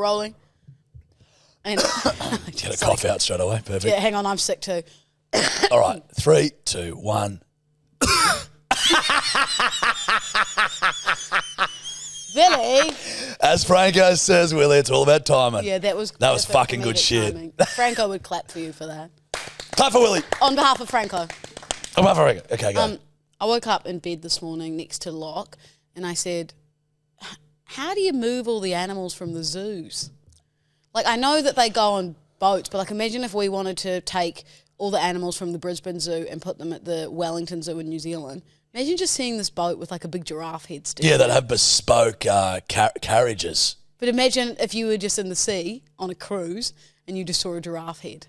rolling. And Get a cough out straight away. Perfect. Yeah, hang on, I'm sick too. All right, 3, 2, 1. Billy. As Franco says, Willie, it's all about timing. Yeah, that was fucking good shit. timing. Franco would clap for you for that. Clap for Willie. On behalf of Franco. Okay, go. I woke up in bed this morning next to Locke and I said, how do you move all the animals from the zoos? Like, I know that they go on boats, but like, imagine if we wanted to take all the animals from the Brisbane Zoo and put them at the Wellington Zoo in New Zealand. Imagine just seeing this boat with like a big giraffe head stick. Yeah, they'd have bespoke carriages. But imagine if you were just in the sea on a cruise and you just saw a giraffe head.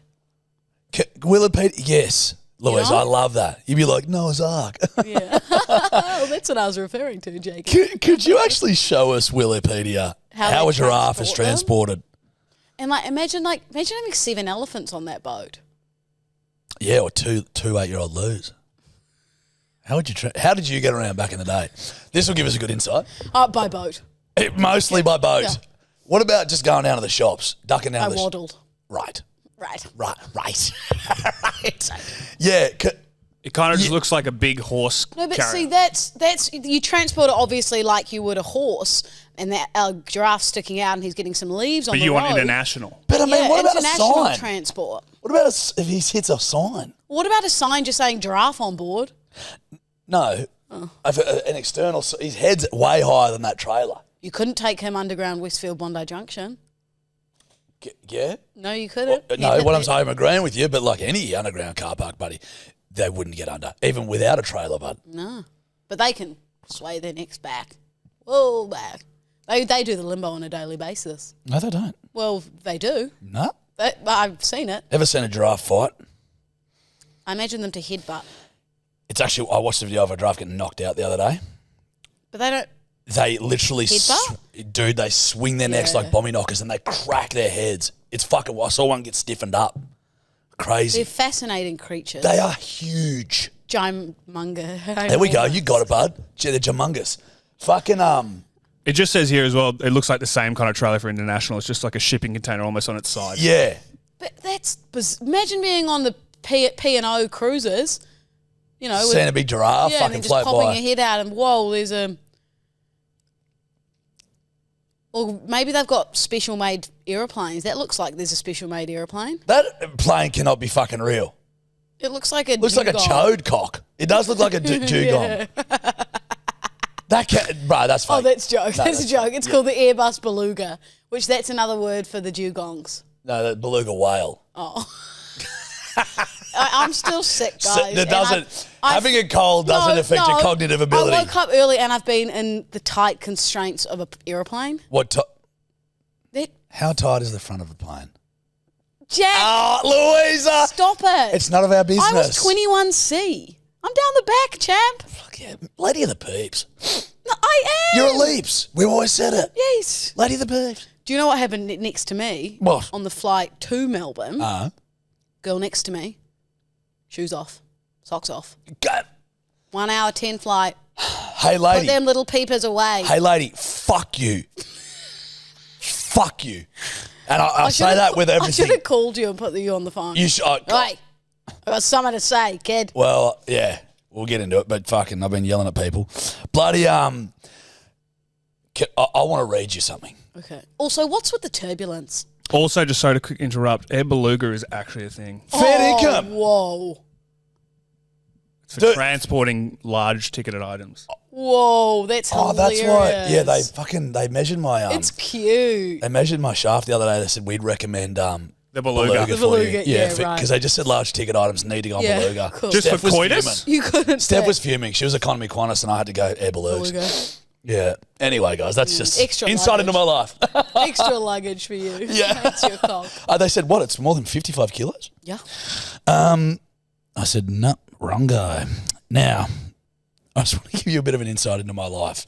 Will it be? Yes. Louise, You know? I love that. You'd be like, Noah's Ark. Yeah. Well, that's what I was referring to, Jake. Could you actually show us, Willipedia, how a giraffe is transported? And like, imagine having 7 elephants on that boat. Yeah, or two 8-year-old loos. How did you get around back in the day? This will give us a good insight. By boat. Mostly by boat. Yeah. What about just going down to the shops, ducking down I waddled. Right. Right. Right. Yeah. It kind of just looks like a big horse No, but carrier. see, that's you transport it obviously like you would a horse, and that giraffe's sticking out and he's getting some leaves on But the you road. want international. But I mean, what about a international sign? transport? What about if he hits a sign? What about a sign just saying giraffe on board? No. An external. His head's way higher than that trailer. You couldn't take him underground Westfield Bondi Junction. Yeah. No, you couldn't. No, what I'm saying, I'm agreeing with you, but like any underground car park, buddy, they wouldn't get under, even without a trailer, bud. No, but they can sway their necks back. Whoa, back. They do the limbo on a daily basis. No, they don't. Well, they do. No. I've seen it. Ever seen a giraffe fight? I imagine them to headbutt. It's actually, I watched a video of a giraffe getting knocked out the other day. But they don't. They literally, Headbutt? they swing their necks like bommy knockers and they crack their heads. It's fucking, I saw one get stiffened up. Crazy. They're fascinating creatures. They are huge. Gimunga. There we go. You got it, bud. They're humongous. Fucking, It just says here as well, it looks like the same kind of trailer for international. It's just like a shipping container almost on its side. yeah. But imagine being on the P&O cruises, you know. Seeing a big giraffe and fucking then just float popping by. your head out and, whoa, there's a... Or maybe they've got special-made aeroplanes. That looks like there's a special-made aeroplane. That plane cannot be fucking real. It looks like a Looks like a dugong. chode cock. It does look like a dugong. That can, bro, that's fake. Oh, that's a joke. No, that's a joke. It's called the Airbus Beluga, which that's another word for the dugongs. No, the beluga whale. Oh. I'm still sick, guys. That doesn't, having a cold doesn't affect your cognitive ability. I woke up early and I've been in the tight constraints of an aeroplane. How tight is the front of a plane? Jack! Oh, Louisa! Stop it. It's none of our business. I was 21C. I'm down the back, champ. Fuck yeah. Lady of the Peeps. No, I am. You're a Leaps. We've always said it. Yes. Lady of the Peeps. Do you know what happened next to me? What? On the flight to Melbourne. Girl next to me. Shoes off. Socks off. God. 1 hour, 10 flight. Hey, lady. Put them little peepers away. Hey, lady. Fuck you. Fuck you. And I say that with everything. I should have called you and put you on the phone. You should. Hey, I got something to say, kid. Well, yeah, we'll get into it, but fucking, I've been yelling at people. Bloody, I want to read you something. Okay. Also, what's with the turbulence? Also, just sorry to quick interrupt, Air Beluga is actually a thing. Fair income. Whoa. It's for transporting large ticketed items. Whoa, that's hilarious. That's right. Yeah, they measured my It's cute. They measured my shaft the other day. They said we'd recommend The Beluga. The for you. Beluga, yeah, right. Because they just said large ticket items need to go on Beluga. Cool. Just Steph for was coitus? fuming. You couldn't Steph say. was fuming. She was economy Qantas and I had to go Air Belugas. Beluga. Yeah. Anyway, guys, that's just Extra insight into my life. Extra luggage for you. Yeah. That's your cock. They said, what, it's more than 55 kilos? Yeah. I said, no, wrong guy. Now, I just want to give you a bit of an insight into my life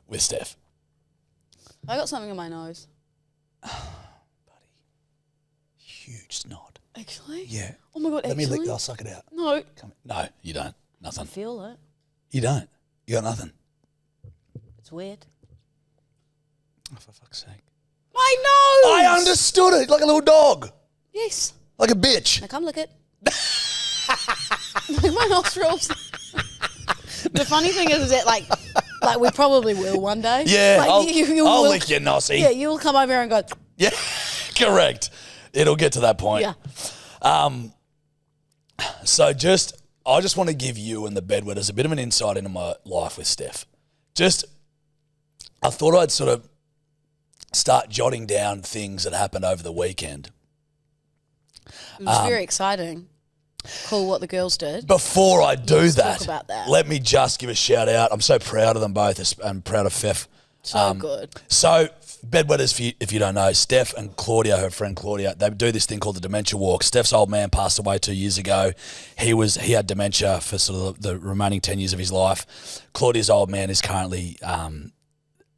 with Steph. I got something on my nose. Huge snot. Actually? Yeah. Oh my God, Let me actually? lick. I'll suck it out. No. No, you don't. I Nothing. feel it. You don't. You got nothing. It's weird. Oh, for fuck's sake. My nose! understood it like a little dog, Yes. like a bitch. Now come lick it. Like my nostrils. The funny thing is that like we probably will one day. Yeah, like, I'll will, lick your nossie. Yeah, you'll come over here and go. Yeah, correct. It'll get to that point. Yeah. So I just want to give you and the bedwetters a bit of an insight into my life with Steph. I thought I'd sort of start jotting down things that happened over the weekend. It was very exciting. Cool what the girls did. Before I do Let's that, talk about that. let me just give a shout out. I'm so proud of them both. I'm proud of Fef. So good. So, bedwetters, if you don't know, Steph and Claudia, her friend Claudia, they do this thing called the dementia walk. Steph's old man passed away 2 years ago. He had dementia for sort of the remaining 10 years of his life. Claudia's old man is currently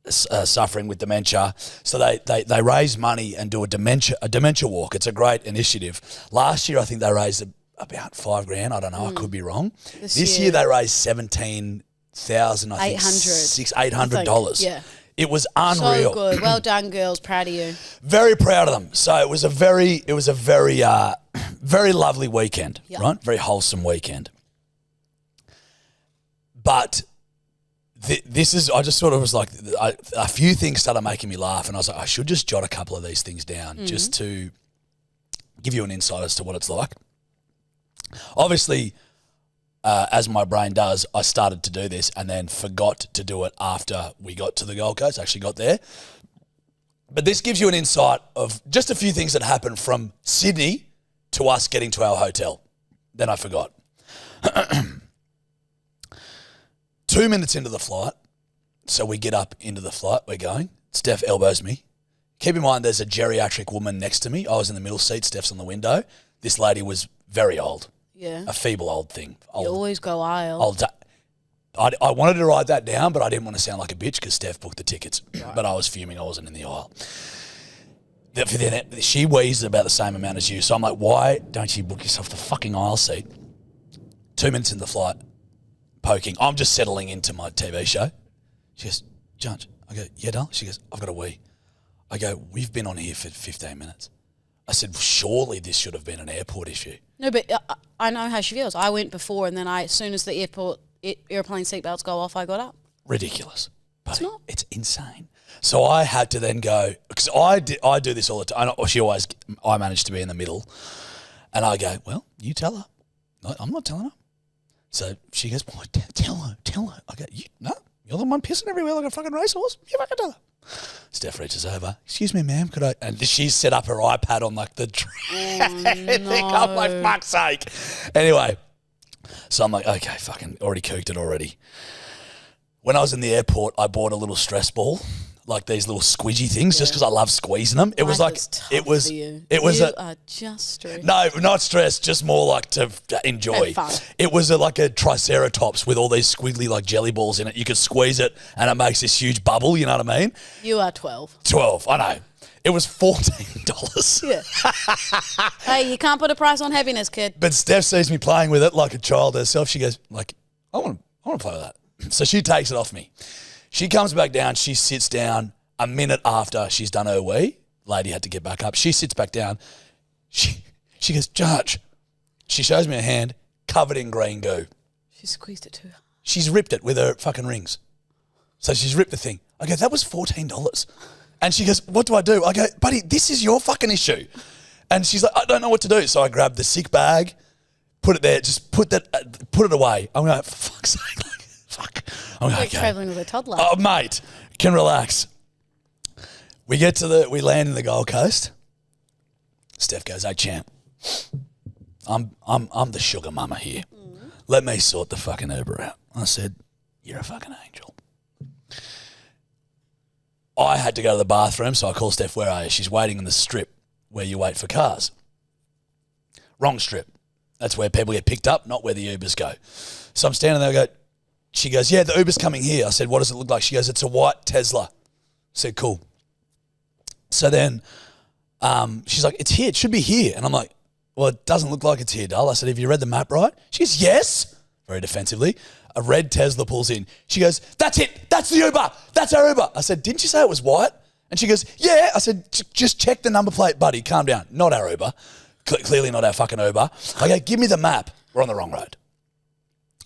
suffering with dementia. So they raise money and do a dementia walk. It's a great initiative. Last year, I think they raised about $5,000. I don't know. I could be wrong. This year they raised $17,000. I think $800. Yeah. It was unreal. So good. Well done, girls. Proud of you. Very proud of them. So it was a very very lovely weekend, right? Very wholesome weekend. But this is, I just sort of was like, a few things started making me laugh, and I was like, I should just jot a couple of these things down just to give you an insight as to what it's like. Obviously, as my brain does, I started to do this and then forgot to do it after we got to the Gold Coast, actually got there. But this gives you an insight of just a few things that happened from Sydney to us getting to our hotel. Then I forgot. 2 minutes into the flight, so we get up into the flight, we're going. Steph elbows me. Keep in mind there's a geriatric woman next to me. I was in the middle seat, Steph's on the window. This lady was very old. Yeah. A feeble old thing. You always go aisle. I wanted to write that down, but I didn't want to sound like a bitch because Steph booked the tickets. Right. But I was fuming I wasn't in the aisle. She weighs about the same amount as you. So I'm like, why don't you book yourself the fucking aisle seat? 2 minutes in the flight, poking. I'm just settling into my TV show. She goes, Judge. I go, yeah, darling. She goes, I've got a wee. I go, we've been on here for 15 minutes. I said, surely this should have been an airport issue. No, but I know how she feels. I went before, and then as soon as the airplane seatbelts go off, I got up. Ridiculous. Buddy, it's not. It's insane. So I had to then go, because I do this all the time. I manage to be in the middle. And I go, well, you tell her. No, I'm not telling her. So she goes, well, tell her. I go, you're the one pissing everywhere like a fucking racehorse. You fucking tell her. Steph reaches over. Excuse me, ma'am, could I? And she's set up her iPad on like the thing. I'm like, fuck's sake. Anyway, so I'm like, okay, fucking already cooked it already. When I was in the airport, I bought a little stress ball, like these little squidgy things, just because I love squeezing them. It was like, it was you are just stressed. No, not stressed, just more like to enjoy. Have fun. It was like a triceratops with all these squiggly like jelly balls in it. You could squeeze it and it makes this huge bubble, you know what I mean? You are 12. 12, I know. It was $14. Yeah. Hey, you can't put a price on happiness, kid. But Steph sees me playing with it like a child herself. She goes, like, I want to play with that. So she takes it off me. She comes back down. She sits down a minute after she's done her wee. Lady had to get back up. She sits back down. She goes, Judge. She shows me her hand covered in green goo. She squeezed it too hard. She's ripped it with her fucking rings. So she's ripped the thing. I go, that was $14. And she goes, what do I do? I go, buddy, this is your fucking issue. And she's like, I don't know what to do. So I grabbed the sick bag, put it there, just put it away. I'm going, for fuck's sake, like, fuck. I'm like travelling with a toddler. Oh, mate, can relax. We land in the Gold Coast. Steph goes, hey, champ, I'm the sugar mama here. Let me sort the fucking Uber out. I said, you're a fucking angel. I had to go to the bathroom, so I call Steph, where are you? She's waiting in the strip where you wait for cars. Wrong strip. That's where people get picked up, not where the Ubers go. So I'm standing there, she goes, yeah, the Uber's coming here. I said, what does it look like? She goes, it's a white Tesla. I said, cool. So then she's like, it's here. It should be here. And I'm like, well, it doesn't look like it's here, doll. I said, have you read the map right? She goes, yes. Very defensively. A red Tesla pulls in. She goes, that's it. That's the Uber. That's our Uber. I said, didn't you say it was white? And she goes, yeah. I said, just check the number plate, buddy. Calm down. Not our Uber. Clearly not our fucking Uber. I go, give me the map. We're on the wrong road.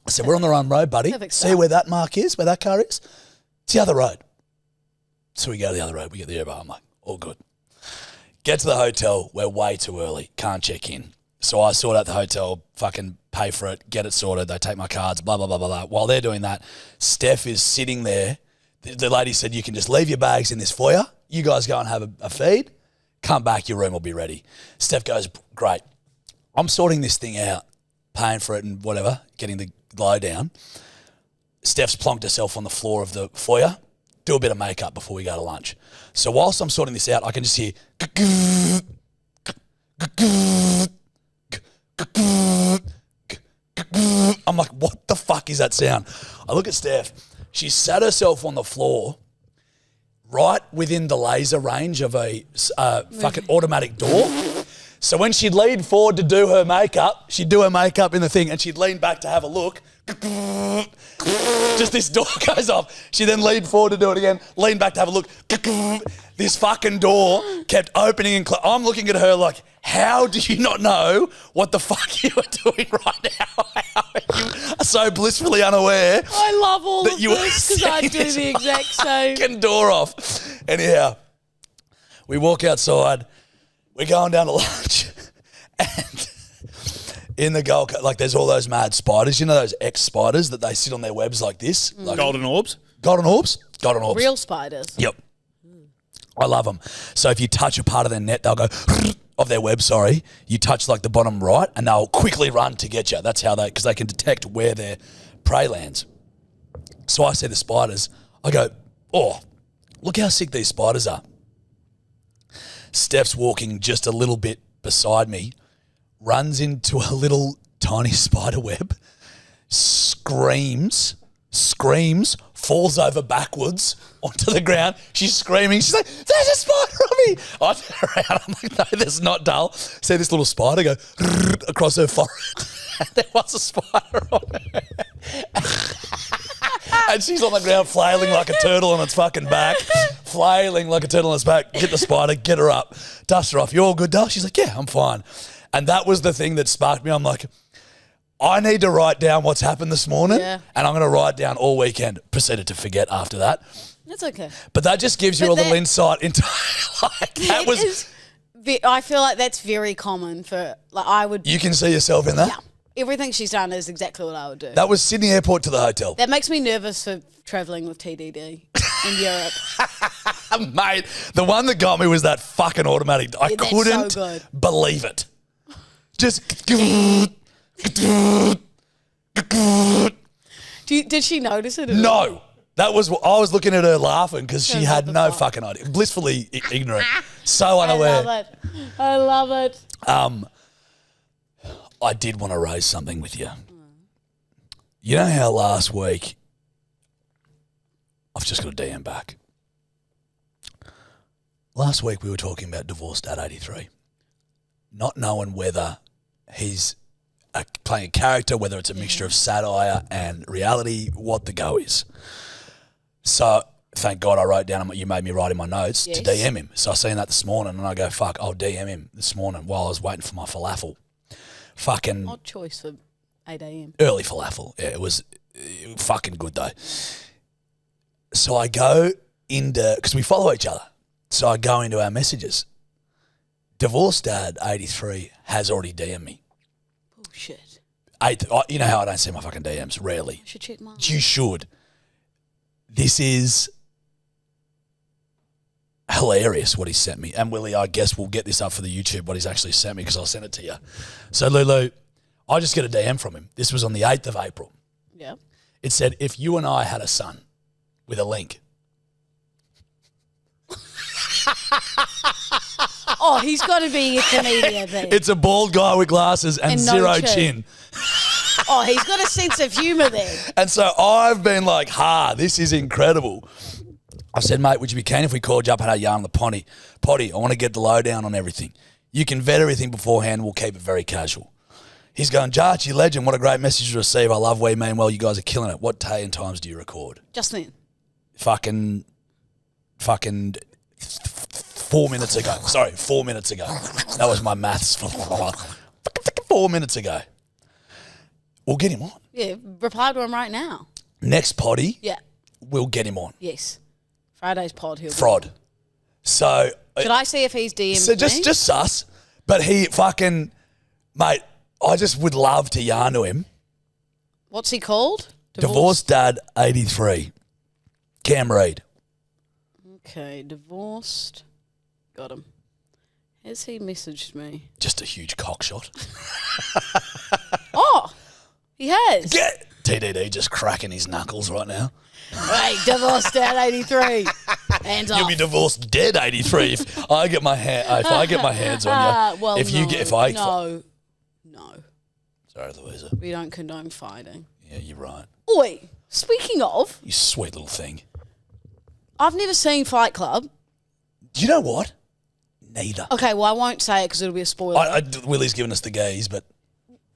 I said, we're on the wrong road, buddy. Perfect See start. where that mark is, where that car is? It's the other road. So we go to the other road. We get the Uber. I'm like, all good. Get to the hotel. We're way too early. Can't check in. So I sort out the hotel, fucking pay for it, get it sorted. They take my cards, blah, blah, blah, blah, blah. While they're doing that, Steph is sitting there. The lady said, you can just leave your bags in this foyer. You guys go and have a feed. Come back, your room will be ready. Steph goes, great. I'm sorting this thing out, paying for it and whatever, getting the glow down. Steph's plonked herself on the floor of the foyer. Do a bit of makeup before we go to lunch. So whilst I'm sorting this out, I can just hear I'm like, what the fuck is that sound? I look at Steph. She sat herself on the floor right within the laser range of a fucking automatic door. So when she'd lean forward to do her makeup, she'd do her makeup in the thing and she'd lean back to have a look. Just this door goes off. She then leaned forward to do it again, leaned back to have a look. This fucking door kept opening and closing. I'm looking at her like, how do you not know what the fuck you are doing right now? How are you so blissfully unaware? I love all that of you were this because I seeing do this the exact same. fucking door off. Anyhow, we walk outside. We're going down to lunch, and in the Gold Coast, like there's all those mad spiders. You know those X spiders that they sit on their webs like this? Like Golden orbs? golden orbs? Golden orbs. Real spiders. Yep. I love them. So if you touch a part of their net, they'll go, of their web, sorry. You touch like the bottom right and they'll quickly run to get you. That's how because they can detect where their prey lands. So I see the spiders. I go, oh, look how sick these spiders are. Steph's walking just a little bit beside me, runs into a little tiny spider web, screams, falls over backwards onto the ground. She's screaming. She's like, there's a spider on me. I turn around. I'm like, no, that's not dull. See this little spider go across her forehead. And there was a spider on her. And she's on the ground flailing like a turtle on its fucking back. Flailing like a turtle on its back. Get the spider, get her up, dust her off. You all good, Dal? She's like, yeah, I'm fine. And that was the thing that sparked me. I'm like, I need to write down what's happened this morning, and I'm going to write down all weekend. Proceeded to forget after that. That's okay. But that just gives you a little insight into like that was. I feel like that's very common for like I would. You can see yourself in that. Yeah, everything she's done is exactly what I would do. That was Sydney Airport to the hotel. That makes me nervous for travelling with TDD in Europe. Mate, the one that got me was that fucking automatic. I that's couldn't so good. believe it. Just. Did she notice it? No. That was I was looking at her laughing because she Turns had out the no fuck. fucking idea. Blissfully ignorant. So unaware. I love it. I did want to raise something with you. You know how last week I've just got a DM back. Last week we were talking about Divorced at 83. Not knowing whether he's playing a character, whether it's a mixture of satire and reality, what the go is. So thank God I wrote down, you made me write in my notes to DM him. So I seen that this morning and I go, fuck, I'll DM him this morning while I was waiting for my falafel. Fucking Odd choice for 8 a.m. early falafel. Yeah, it was fucking good though. So I go into, because we follow each other. So I go into our messages. Divorced Dad 83 has already DM'd me. Bullshit. You know how I don't see my fucking DMs, rarely. I should check mine. You should. This is hilarious what he sent me. And Willie, I guess we'll get this up for the YouTube, what he's actually sent me because I'll send it to you. So Lulu, I just get a DM from him. This was on the 8th of April. Yeah. It said, if you and I had a son, with a link. Oh, he's got to be a comedian then. It's a bald guy with glasses and no zero chin. chin. Oh, he's got a sense of humour then. And so I've been like, this is incredible. I said, mate, would you be keen if we called you up and had a yarn on the potty? I want to get the lowdown on everything. You can vet everything beforehand. We'll keep it very casual. He's going, Jarch, you legend. What a great message to receive. I love We Mean Well. You guys are killing it. What day and times do you record? Just then. Fucking 4 minutes ago. Sorry, 4 minutes ago. That was my maths. 4 minutes ago. We'll get him on. Yeah, reply to him right now. Next potty, Yeah. we'll get him on. Yes. Friday's pod. He'll be Fraud. on. So, Should I see if he's DM'd so me? just sus. But he fucking, mate, I just would love to yarn to him. What's he called? Divorced Dad 83. Cam Reid. Okay, divorced. Got him. Has he messaged me? Just a huge cockshot. Oh, he has. Get TDD just cracking his knuckles right now. Hey, divorced at 83. Hands off. You'll be divorced dead 83 if I get my hands on you. Well, no. Sorry, Louisa. We don't condone fighting. Yeah, you're right. Oi, speaking of, You sweet little thing. I've never seen Fight Club. Do you know what? Neither. Okay, well, I won't say it because it'll be a spoiler. Willie's given us the gaze, but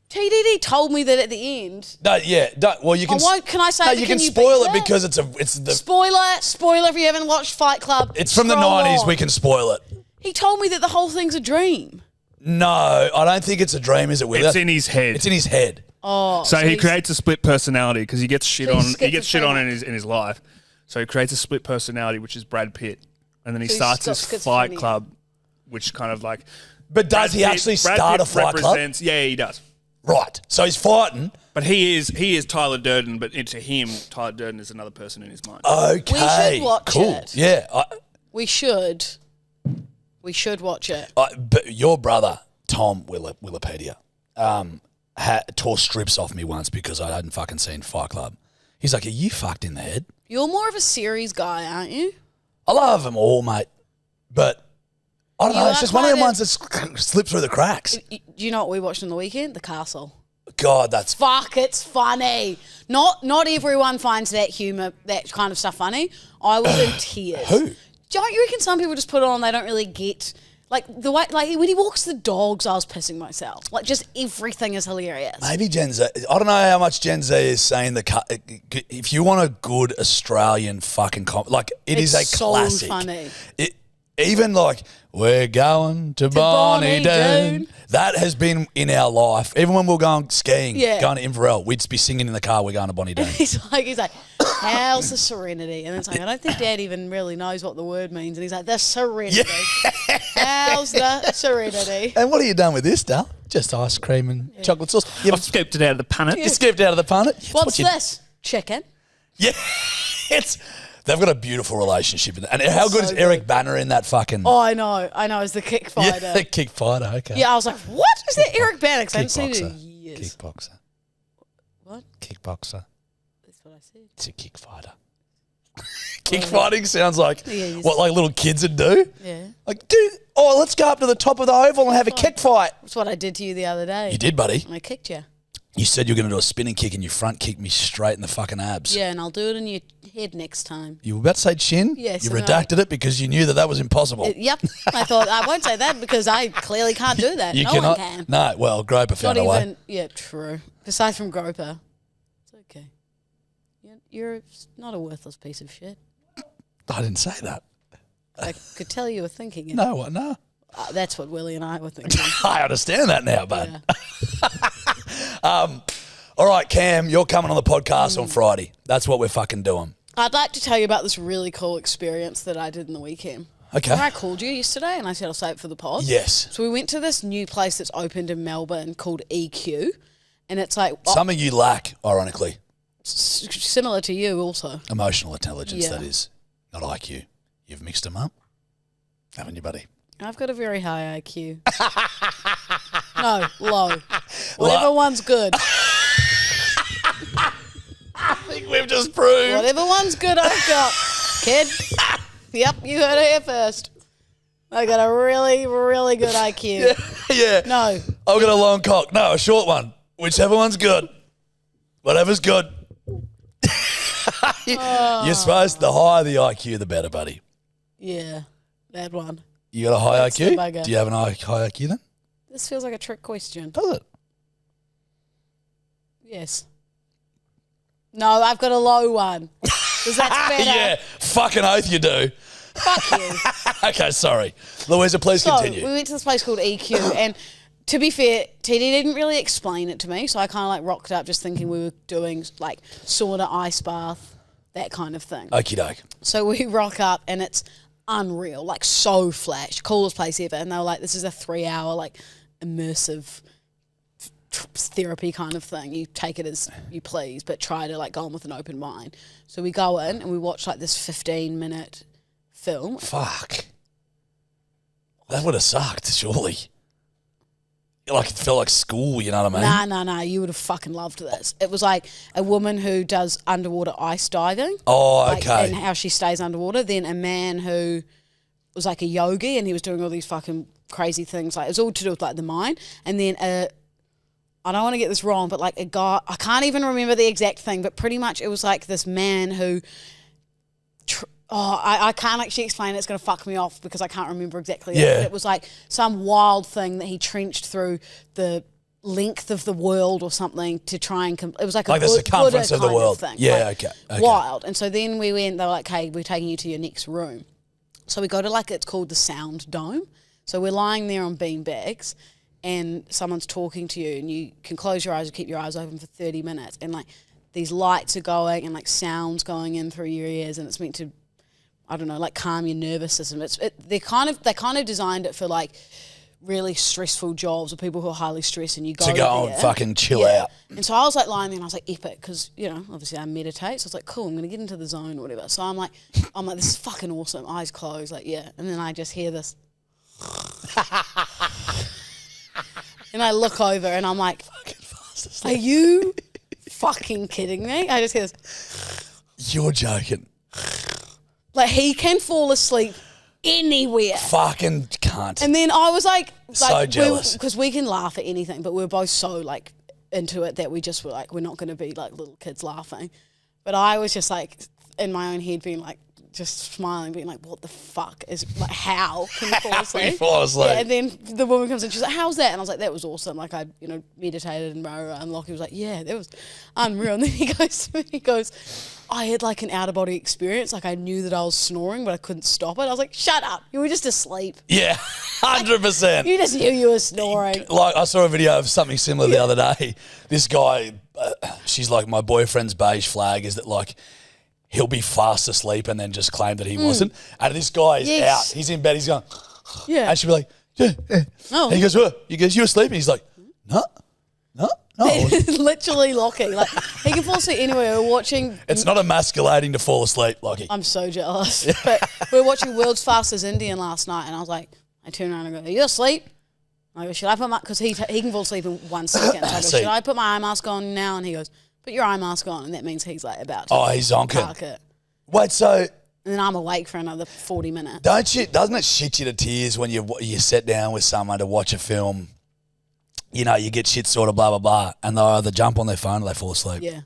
TDD told me that at the end. no, yeah, don't. Well, you can. I won't. Can I say? No, it? you can beat spoil it that? because it's the. Spoiler. If you haven't watched Fight Club, It's from the scroll 90s. on. We can spoil it. He told me that the whole thing's a dream. No, I don't think it's a dream. Is it, Willie? It's in his head. It's in his head. Oh, So he he's- creates a split personality because he gets shit So on. he's He gets shit on schizophrenic. in his life. So he creates a split personality, which is Brad Pitt, and then he So he's starts got his Fight schizophrenia. Club, which kind of like. But does Brad he Pitt- actually Brad start a Pitt fight club? represents- Yeah, he does. Right. So he's fighting. But he is Tyler Durden, but to him, Tyler Durden is another person in his mind. Okay. We should watch cool. it. Yeah. We should watch it. But your brother, Tom Wikipedia, tore strips off me once because I hadn't fucking seen Fight Club. He's like, "Are you fucked in the head?" You're more of a series guy, aren't you? I love them all, mate. But I don't You know. It's are just one of them kind ones that slip through the cracks. Do you know what we watched on the weekend? The Castle. God, that's Fuck, it's funny. Not everyone finds that humour, that kind of stuff funny. I was in tears. Who? Don't you reckon some people just put it on, they don't really get, like, the way, like, when he walks the dogs, I was pissing myself. Like, just everything is hilarious. maybe Gen Z. I don't know how much Gen Z is saying if you want a good Australian fucking like it is It's a so classic. funny. Even like we're going to Bonnie Bonnie Doon. Doon. That has been in our life. Even when we were going skiing, Yeah. going to Inverell, we'd be singing in the car. We're going to Bonnie Doon. He's like, how's the serenity? And it's like, I don't think Dad even really knows what the word means. And he's like, the serenity. How's the serenity? And what have you done with this, Dal? Just ice cream and chocolate sauce. I've scooped it out of the punnet. You skipped out of the punnet. It's what What's you- this? Chicken. Yeah, they've got a beautiful relationship. And how good is Eric Banner in that fucking Oh, I know. As the kick fighter. yeah, kick fighter? Okay. Yeah, I was like, what is that Eric Bannock? I haven't seen it in Kickboxer. years. Kickboxer. What? Kickboxer. That's what I said. It's a kick fighter. Kick fighting sounds like Yeah, what like little kids would do. Yeah. Like, dude, let's go up to the top of the oval and have a kick fight. That's what I did to you the other day. You did, buddy. I kicked you. You said you were going to do a spinning kick and you front kicked me straight in the fucking abs. Yeah, and I'll do it in your head next time. You were about to say chin? Yes, You I know. redacted it because you knew that was impossible. Yep. I thought, I won't say that because I clearly can't do that. You no cannot. one can. No, well, Groper Not found a way. even, yeah, true. Aside from Groper. It's okay. You're not a worthless piece of shit. I didn't say that. I could tell you were thinking it. No. That's what Willie and I were thinking. I understand that now, bud. Yeah. All right, Cam, you're coming on the podcast on Friday. That's what we're fucking doing. I'd like to tell you about this really cool experience that I did in the weekend. Okay. Remember I called you yesterday and I said I'll save it for the pod? Yes. So we went to this new place that's opened in Melbourne called EQ. And it's like Something you lack, ironically. similar to you also. Emotional intelligence, Yeah. that is. Not IQ. You've mixed them up, haven't you, buddy? I've got a very high IQ. No, low. Whatever one's good. I think we've just proved. Whatever one's good, I've got. Kid. Yep, you heard it here first. I got a really, really good IQ. Yeah. No. I've got a long cock. No, a short one. Whichever one's good. Whatever's good. You're supposed the higher the IQ, the better, buddy. Yeah, that one. You got a high That's the IQ? bugger. Do you have an high IQ then? This feels like a trick question. Does it? Yes. No, I've got a low one. Because that's better. Yeah, fucking oath you do. Fuck you. Okay, sorry. Louisa, please So continue. we went to this place called EQ, and to be fair, TD didn't really explain it to me, so I kind of like rocked up just thinking we were doing like sauna, ice bath, that kind of thing. Okie doke. So we rock up, and it's unreal, like so flash, coolest place ever. And they were like, this is a 3-hour like immersive therapy kind of thing. You take it as you please, but try to like go on with an open mind. So we go in and we watch like this 15-minute film. Fuck. That would have sucked, surely. Like, it felt like school, you know what I mean? Nah, you would have fucking loved this. It was like a woman who does underwater ice diving. Oh, like, okay. And how she stays underwater. Then a man who was like a yogi, and he was doing all these fucking crazy things. Like, it was all to do with like the mind. And then I don't want to get this wrong, but like a guy, I can't even remember the exact thing, but pretty much it was like this man who, I can't actually explain it. It's going to fuck me off because I can't remember exactly. Yeah. But it was like some wild thing that he trenched through the length of the world or something to try and, it was like Like the circumference of the world. Thing. Yeah, like, okay. Wild. And so then we went, they were like, hey, we're taking you to your next room. So we go to like, it's called the Sound Dome. So we're lying there on bean bags, and someone's talking to you, and you can close your eyes or keep your eyes open for 30 minutes, and like these lights are going and like sounds going in through your ears, and it's meant to, I don't know, like calm your nervous system. They kind of designed it for like really stressful jobs or people who are highly stressed, and you go To go there. and fucking chill out. And so I was like lying there, and I was like epic because, you know, obviously I meditate, so I was like, cool, I'm gonna get into the zone or whatever. So I'm like, this is fucking awesome. Eyes closed, like yeah, and then I just hear this. And I look over and I'm like, are you fucking kidding me? I just hear this. You're joking. Like, he can fall asleep anywhere. Fucking can't. And then I was like So jealous. Because we can laugh at anything, but we were both so like into it that we just were like, we're not going to be like little kids laughing. But I was just like in my own head being like, just smiling, being like, what the fuck is, like, how can you fall asleep? fall asleep? Yeah, and then the woman comes in, she's like, how's that? And I was like, that was awesome. Like, I, you know, meditated and Lockie was like, yeah, that was unreal. And then he goes to me, he goes, I had like an out of body experience. Like, I knew that I was snoring, but I couldn't stop it. I was like, shut up. You were just asleep. Yeah, 100%. You just knew you were snoring. Like, I saw a video of something similar the other day. This guy, she's like, my boyfriend's beige flag is that like, he'll be fast asleep and then just claim that he wasn't. And this guy is out. He's in bed. He's going, Yeah. and she'll be like, yeah. Oh. And he goes, what? He goes, you asleep? And he's like, no. I wasn't." Literally Lockie. Like, he can fall asleep anywhere. We're watching. It's not emasculating to fall asleep, Lockie. I'm so jealous. But we were watching World's Fastest Indian last night, and I was like, I turned around and go, are you asleep? I go, should I put my, because he can fall asleep in 1 second. So I go, See. should I put my eye mask on now? And he goes, put your eye mask on. And that means he's like about to He's zonking. park it. Wait, so And then I'm awake for another 40 minutes. doesn't it shit you to tears when you sit down with someone to watch a film? You know, you get shit sort of blah, blah, blah, and they'll either jump on their phone or they fall asleep. Yeah.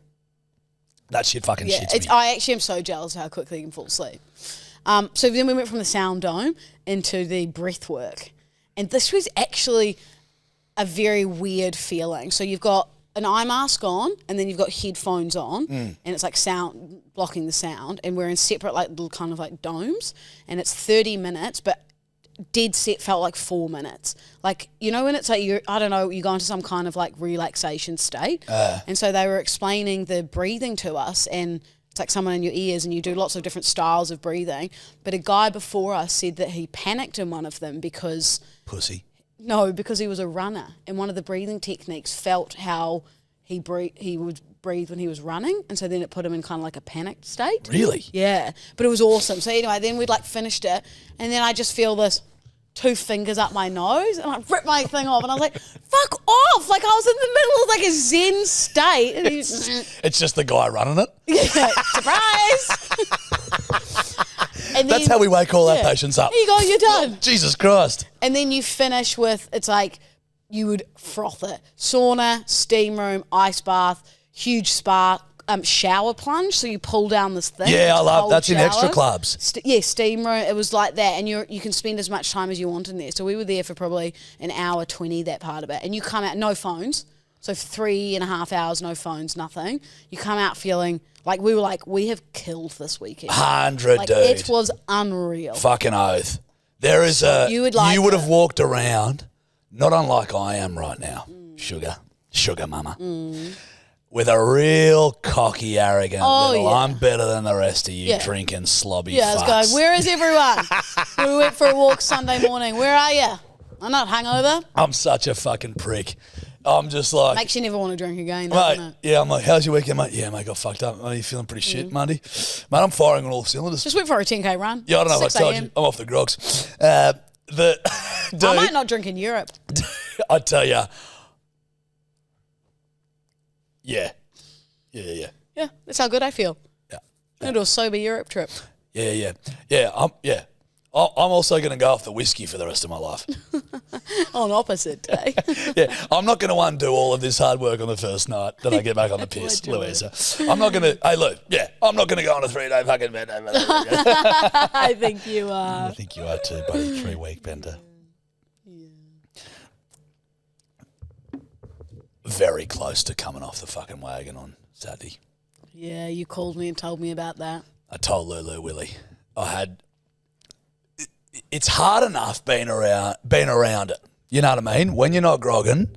That shit fucking Yeah, shits me. I actually am so jealous of how quickly you can fall asleep. So then we went from the Sound Dome into the breath work. And this was actually a very weird feeling. So you've got an eye mask on, and then you've got headphones on, and it's like sound blocking the sound, and we're in separate like little kind of like domes, and it's 30 minutes, but dead set felt like 4 minutes. Like, you know when it's like, you go into some kind of like relaxation state, and so they were explaining the breathing to us, and it's like someone in your ears, and you do lots of different styles of breathing, but a guy before us said that he panicked in one of them because Pussy. No, because he was a runner, and one of the breathing techniques felt how he would breathe when he was running, and so then it put him in kind of like a panicked state. Really? Yeah, but it was awesome. So anyway, then we'd like finished it, and then I just feel this 2 fingers up my nose, and I ripped my thing off, and I was like, fuck off! Like, I was in the middle of like a zen state. And It's just the guy running it. yeah, surprise! And That's then- how we wake all our yeah. patients up. There you go, you're done. Jesus Christ. And then you finish with, it's like, you would froth it. Sauna, steam room, ice bath, huge spa, shower plunge. So you pull down this thing. Yeah, it's I love cold that's in extra shower. clubs. Steam room. It was like that. And you can spend as much time as you want in there. So we were there for probably an hour 20, that part of it. And you come out, no phones. So 3.5 hours, no phones, nothing. You come out feeling like we have killed this weekend. 100, Like dude. it was unreal. Fucking oath. There is you would have walked around, not unlike I am right now, sugar mama, with a real cocky, arrogant little, I'm better than the rest of you drinking slobby fucks. I was going, where is everyone? We went for a walk Sunday morning. Where are you? I'm not hungover. I'm such a fucking prick. I'm just like... Makes you never want to drink again, doesn't it? Yeah, I'm like, how's your weekend, mate? Yeah, mate, got fucked up. Are you feeling pretty shit, Monday? Mate, I'm firing on all cylinders. Just went for a 10K run. Yeah, I don't know if I told you. I'm off the grogs. Dude, I might not drink in Europe. I tell you. Yeah. Yeah. Yeah, that's how good I feel. Yeah. I'm going to do a sober Europe trip. Yeah. I'm also going to go off the whiskey for the rest of my life. On opposite day. Yeah, I'm not going to undo all of this hard work on the first night that I get back on the piss, Louisa. I'm not going to, I'm not going to go on a 3-day fucking bender. I think you are. I think you are too, buddy. 3-week bender. Yeah. Very close to coming off the fucking wagon on Saturday. Yeah, you called me and told me about that. I told Lulu Willie. It's hard enough being around it. You know what I mean? When you're not grogging,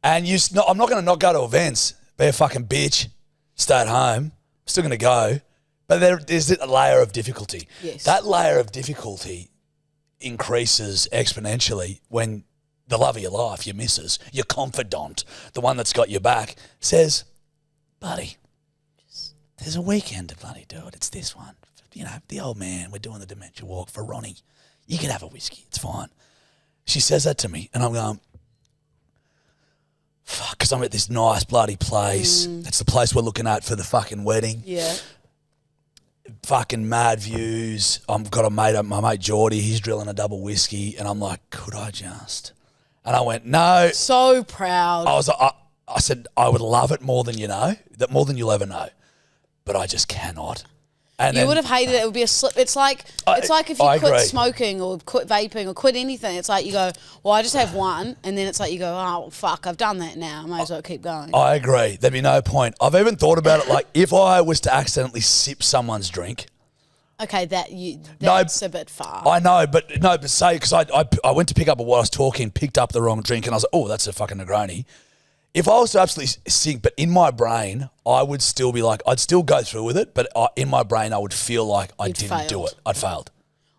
and I'm not going to not go to events. Be a fucking bitch. Stay at home. I'm still going to go. But there's a layer of difficulty. Yes. That layer of difficulty increases exponentially when the love of your life, your missus, your confidant, the one that's got your back, says, buddy, there's a weekend to bloody do it. It's this one. You know, the old man, we're doing the dementia walk for Ronnie. You can have a whiskey. It's fine. She says that to me, and I'm going, fuck, because I'm at this nice bloody place. That's the place we're looking at for the fucking wedding. Yeah. Fucking mad views. I've got my mate Geordie, he's drilling a double whiskey, and I'm like, could I just? And I went, no. So proud. I said, I would love it more than you know, more than you'll ever know, but I just cannot. And you would have hated it. It would be a slip. It's like if you quit smoking or quit vaping or quit anything. It's like you go, well, I just have one, and then it's like you go, oh fuck, I've done that now. I might as well keep going. I agree. There'd be no point. I've even thought about it. Like if I was to accidentally sip someone's drink. Okay, that's a bit far. I know, but say because I went to pick up while I was talking, picked up the wrong drink, and I was like, oh, that's a fucking Negroni. If I was to absolutely sink, but in my brain, I would still be like, I'd still go through with it, but in my brain, I would feel like I didn't do it. I'd failed.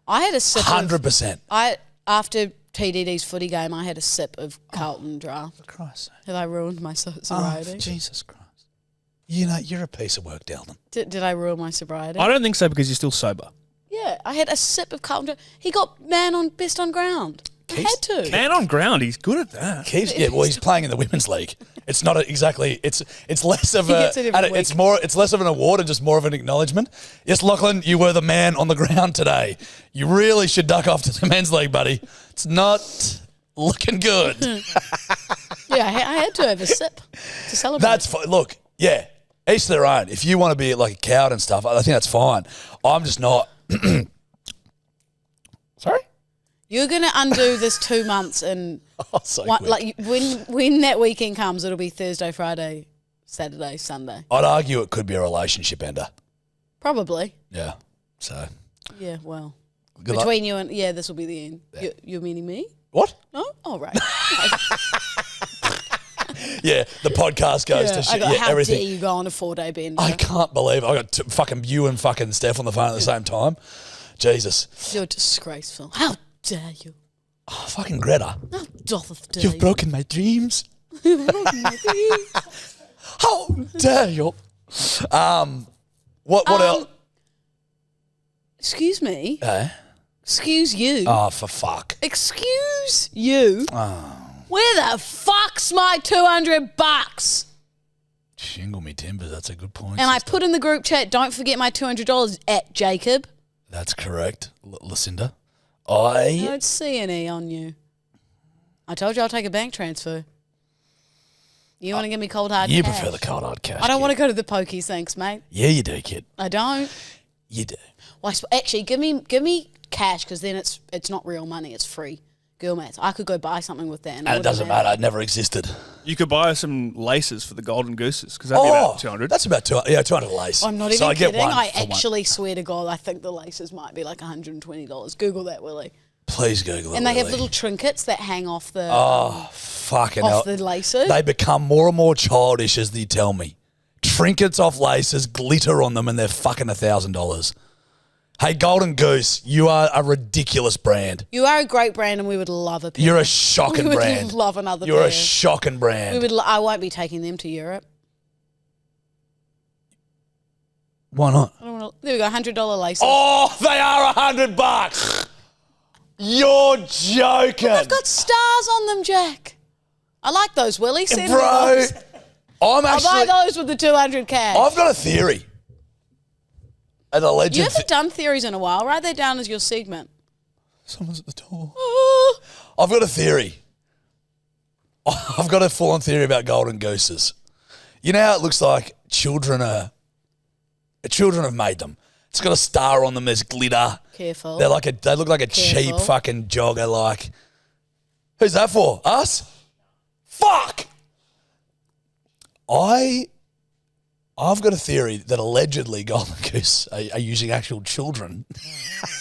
I had a sip 100%. After TDD's footy game, I had a sip of Carlton draft. For Christ's sake. Have I ruined my sobriety? Oh, Jesus Christ. You know, you're a piece of work, Delden. Did I ruin my sobriety? I don't think so because you're still sober. Yeah, I had a sip of Carlton draft. He got man on best on ground. I had to. Man on ground, he's good at that. He's playing in the women's league. It's not exactly. It's less of it's less of an award and just more of an acknowledgement. Yes, Lachlan, you were the man on the ground today. You really should duck off to the men's league, buddy. It's not looking good. Yeah, I had to have a sip to celebrate. That's fine. Look, yeah, each to their own. If you want to be like a coward and stuff, I think that's fine. I'm just not. Sorry. You're going to undo this 2 months and when that weekend comes, it'll be Thursday, Friday, Saturday, Sunday. I'd argue it could be a relationship ender. Probably. Yeah. So. Yeah, well. Good Between luck. you and, this will be the end. Yeah. You're meaning me? What? No? Oh, right. Yeah, the podcast goes to shit. How everything. dare you go on a 4-day bender? I can't believe I got fucking you and fucking Steph on the phone at the same time. Jesus. You're disgraceful. How dare you? Oh, fucking Greta. How doth dare You've broken my dreams. How dare you? What else? Excuse me. Eh? Excuse you. Oh, for fuck. Excuse you. Oh. Where the fuck's my $200? Shingle me timbers. That's a good point. And sister. I put in the group chat, don't forget my $200 at Jacob. That's correct, Lucinda. I don't see any on you. I told you I'll take a bank transfer. You want to give me cold hard cash? You prefer the cold hard cash. I don't want to go to the pokies, thanks, mate. Yeah, you do, kid. I don't. You do. Well, actually, give me cash because then it's not real money. It's free. girl mates. I could go buy something with that. And And it doesn't matter. It never existed. You could buy some laces for the golden gooses because that'd be about 200. That's about 200. Yeah, 200 lace. I'm not So even I get kidding. one I for one. actually swear to God, I think the laces might be like $120. Google that, Willie. Please Google it. And they have Willie. little trinkets that hang off the Fucking off hell. the laces. They become more and more childish as you tell me. Trinkets off laces, glitter on them, and they're fucking $1,000. Hey, Golden Goose, you are a ridiculous brand. You are a great brand, and we would love a pair. You're a shocking we would brand. love another You're pair. a shocking brand. We would. I won't be taking them to Europe. Why not? I don't wanna, there we go, $100 laces. Oh, they are $100. You're joking. They've got stars on them, Jack. I like those, Willie. Send me Bro, those. I'm I'll buy actually... those with the 200 cash. I've got a theory. An alleged... You haven't done theories in a while. Write that down as your segment. Someone's at the door. Oh, I've got a theory. I've got a full-on theory about golden gooses. You know how it looks like children have made them. It's got a star on them. There's glitter. careful. They look like a cheap Careful. fucking jogger. Like, who's that for? Us? Fuck. I've got a theory that allegedly golden goose are using actual children.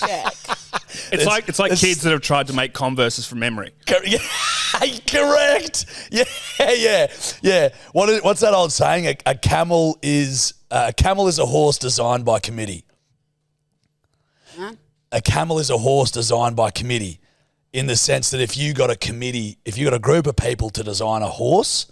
Jack. It's like kids that have tried to make Converses from memory. Yeah, correct. Yeah. What's that old saying? A camel is a horse designed by committee. Huh? A camel is a horse designed by committee, in the sense that if you got a group of people to design a horse,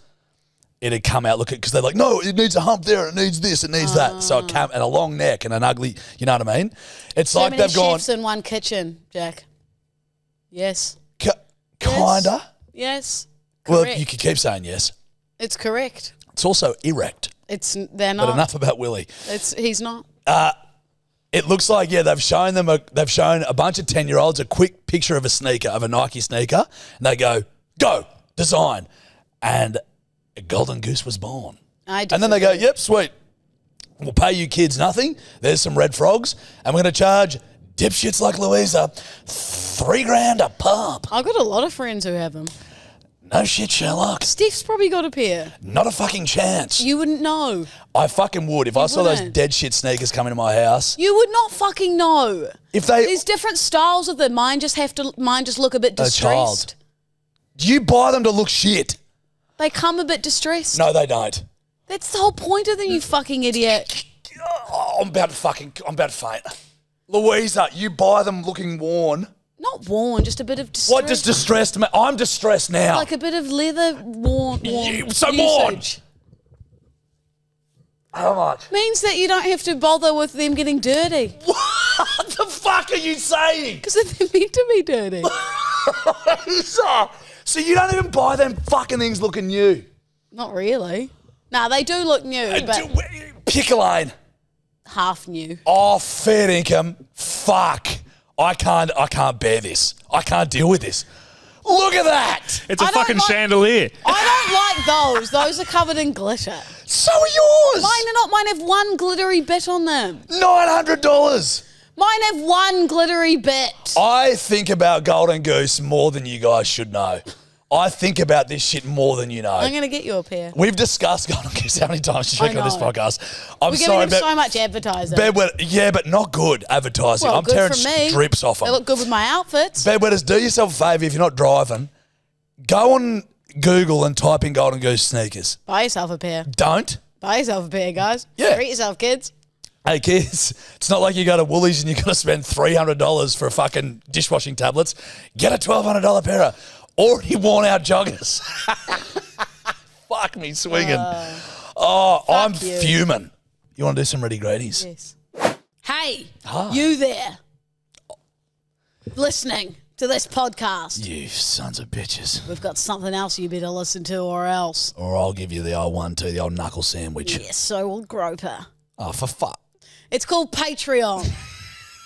it'd come out because they're like, no, it needs a hump there, it needs this, it needs that. So and a long neck and an ugly, you know what I mean? It's So like many they've gone chefs in one kitchen, Jack. Yes. kinda. Yes. Well, Correct. you could keep saying yes. It's correct. It's also erect. They're not. But enough about Willie. He's not. It looks like, they've shown a bunch of 10-year-olds a quick picture of a Nike sneaker, and they go, design. And a golden goose was born. I And then they go, disagree. yep, sweet. We'll pay you kids nothing. There's some red frogs, and we're going to charge dipshits like Louisa $3,000 a pop. I've got a lot of friends who have them. No shit, Sherlock. Steph's probably got a pair. Not a fucking chance. You wouldn't know. I fucking would. If I saw those wouldn't. dead shit sneakers come into my house. You would not fucking know. If they... There's different styles of them. Mine just look a bit A child. distressed. You buy them to look shit. They come a bit distressed. No, they don't. That's the whole point of them, you fucking idiot. Oh, I'm about to faint. Louisa, you buy them looking worn. Not worn, just a bit of distress. What does distressed mean? I'm distressed now. Like a bit of leather worn So worn. usage. How much? Means that you don't have to bother with them getting dirty. What the fuck are you saying? Because they're meant to be dirty. So you don't even buy them fucking things looking new. Not really. Nah, they do look new, but Pick a lane. half new. Oh, fair income. Fuck. I can't bear this. I can't deal with this. Look at that. It's a I don't fucking like- chandelier. I don't like those. Those are covered in glitter. So are yours. Mine are not. Mine have one glittery bit on them. $900. Mine have one glittery bit. I think about Golden Goose more than you guys should know. I think about this shit more than you know. I'm going to get you a pair. We've discussed Golden Goose how many times to check I on this know. podcast. I'm We're sorry, giving them but so much advertising. bedwetter, but not good advertising. Well, I'm good tearing for me. strips off them. They look good with my outfits. Bedwetters, do yourself a favour if you're not driving. Go on Google and type in Golden Goose sneakers. Buy yourself a pair. Don't. Buy yourself a pair, guys. Yeah. Treat yourself, kids. Hey kids, it's not like you go to Woolies and you got to spend $300 for fucking dishwashing tablets. Get a $1,200 pair of already worn out joggers. Fuck me swinging. I'm you. fuming. You want to do some ready gradies? Yes. Hey, you there, listening to this podcast. You sons of bitches. We've got something else you better listen to or else. Or I'll give you the old one too, the old knuckle sandwich. Yes, so will Groper. Oh, for fuck. It's called Patreon.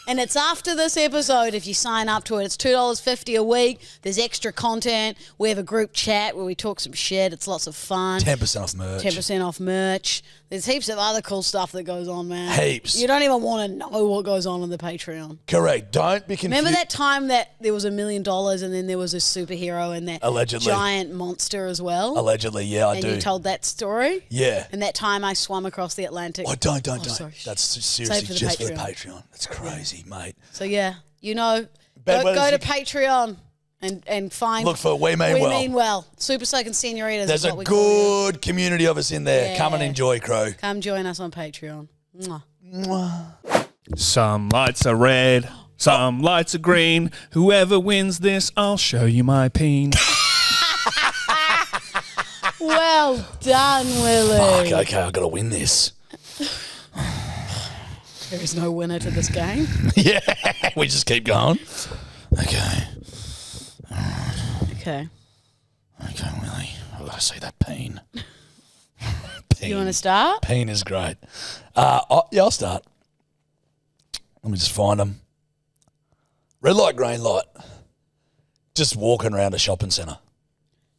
And it's after this episode. If you sign up to it, it's $2.50 a week. There's extra content. We have a group chat where we talk some shit. It's lots of fun. 10% off merch. 10% off merch. There's heaps of other cool stuff that goes on, man. Heaps. You don't even want to know what goes on the Patreon. Correct. Don't be confused. Remember that time that there was $1 million and then there was a superhero and that Allegedly. giant monster as well? Allegedly, yeah, I do. And you told that story? Yeah. And that time I swam across the Atlantic. Oh, don't. Sorry. That's Save seriously for the just for the Patreon. Patreon. That's crazy, mate. So, yeah, you know, Bad go weather's- to Patreon and find... Look for We Mean Well. Mean Well. Super Soak and Senoritas There's is a what we call good community of us in there. Yeah. Come and enjoy, crew. Come join us on Patreon. Mwah. Some lights are red, some lights are green. Whoever wins this, I'll show you my peen. Well done, Willie. Fuck, okay, I've got to win this. There is no winner to this game. Yeah, we just keep going. Okay. Okay. Okay, Willie. I've got to see that peen. Peen. You want to start? Peen is great. Yeah, I'll start. Let me just find them. Red light, green light. Just walking around a shopping centre.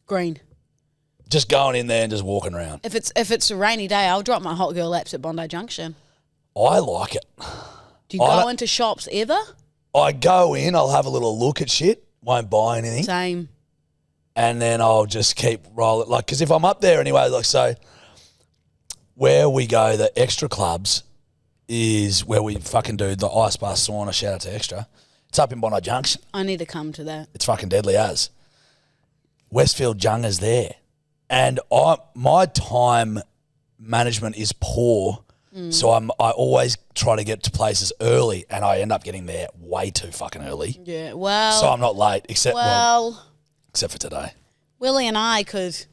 Green. Just going in there and just walking around. If it's a rainy day, I'll drop my hot girl laps at Bondi Junction. I like it. Do you go into shops ever? I go in, I'll have a little look at shit, won't buy anything. Same. And then I'll just keep rolling. Like, because if I'm up there anyway, like, so where we go, the Extra Clubs is where we fucking do the ice bar sauna. Shout out to Extra. It's up in Bondi Junction. I need to come to that. It's fucking deadly as. Westfield Junga's there. And my time management is poor. So I always try to get to places early and I end up getting there way too fucking early. Yeah, well... So I'm not late, except for today. Willie and I could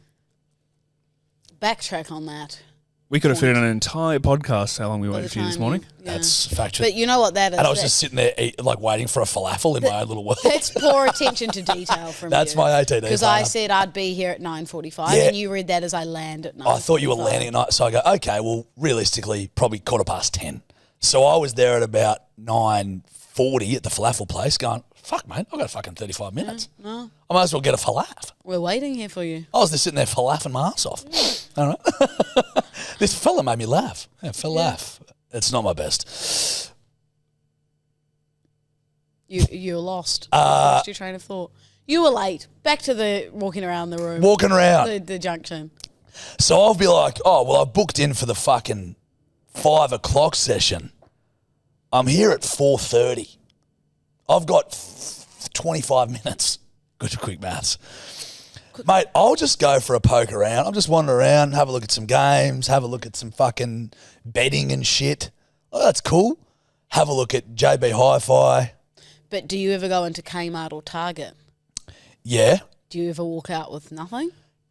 backtrack on that. We could have fit in an entire podcast how long we waited for you this morning. Yeah. That's factual. But you know what that is? And I was just sitting there waiting for a falafel in my own little world. That's poor attention to detail from That's you. my ATD. Because I said I'd be here at 9:45 Yeah. and you read that as I land at 9:45. I thought you were landing at night. So I go, okay, well, realistically, probably 10:15. So I was there at about 9:40 at the falafel place going, fuck, mate, I've got fucking 35 minutes. No, I might as well get a falaf. we're waiting here for you. I was just sitting there falafing my ass off. All right. This fella made me laugh. Yeah, laugh. It's not my best. You're lost. Lost your train of thought. You were late. Back to the walking around the room. Walking around. The junction. So I'll be like, oh, well, I booked in for the fucking 5 o'clock session. I'm here at 4:30. I've got 25 minutes. Good to quick maths. Mate, I'll just go for a poke around. I'll just wander around, have a look at some games, have a look at some fucking betting and shit. Oh, that's cool. Have a look at JB Hi-Fi. But do you ever go into Kmart or Target? Yeah. Do you ever walk out with nothing?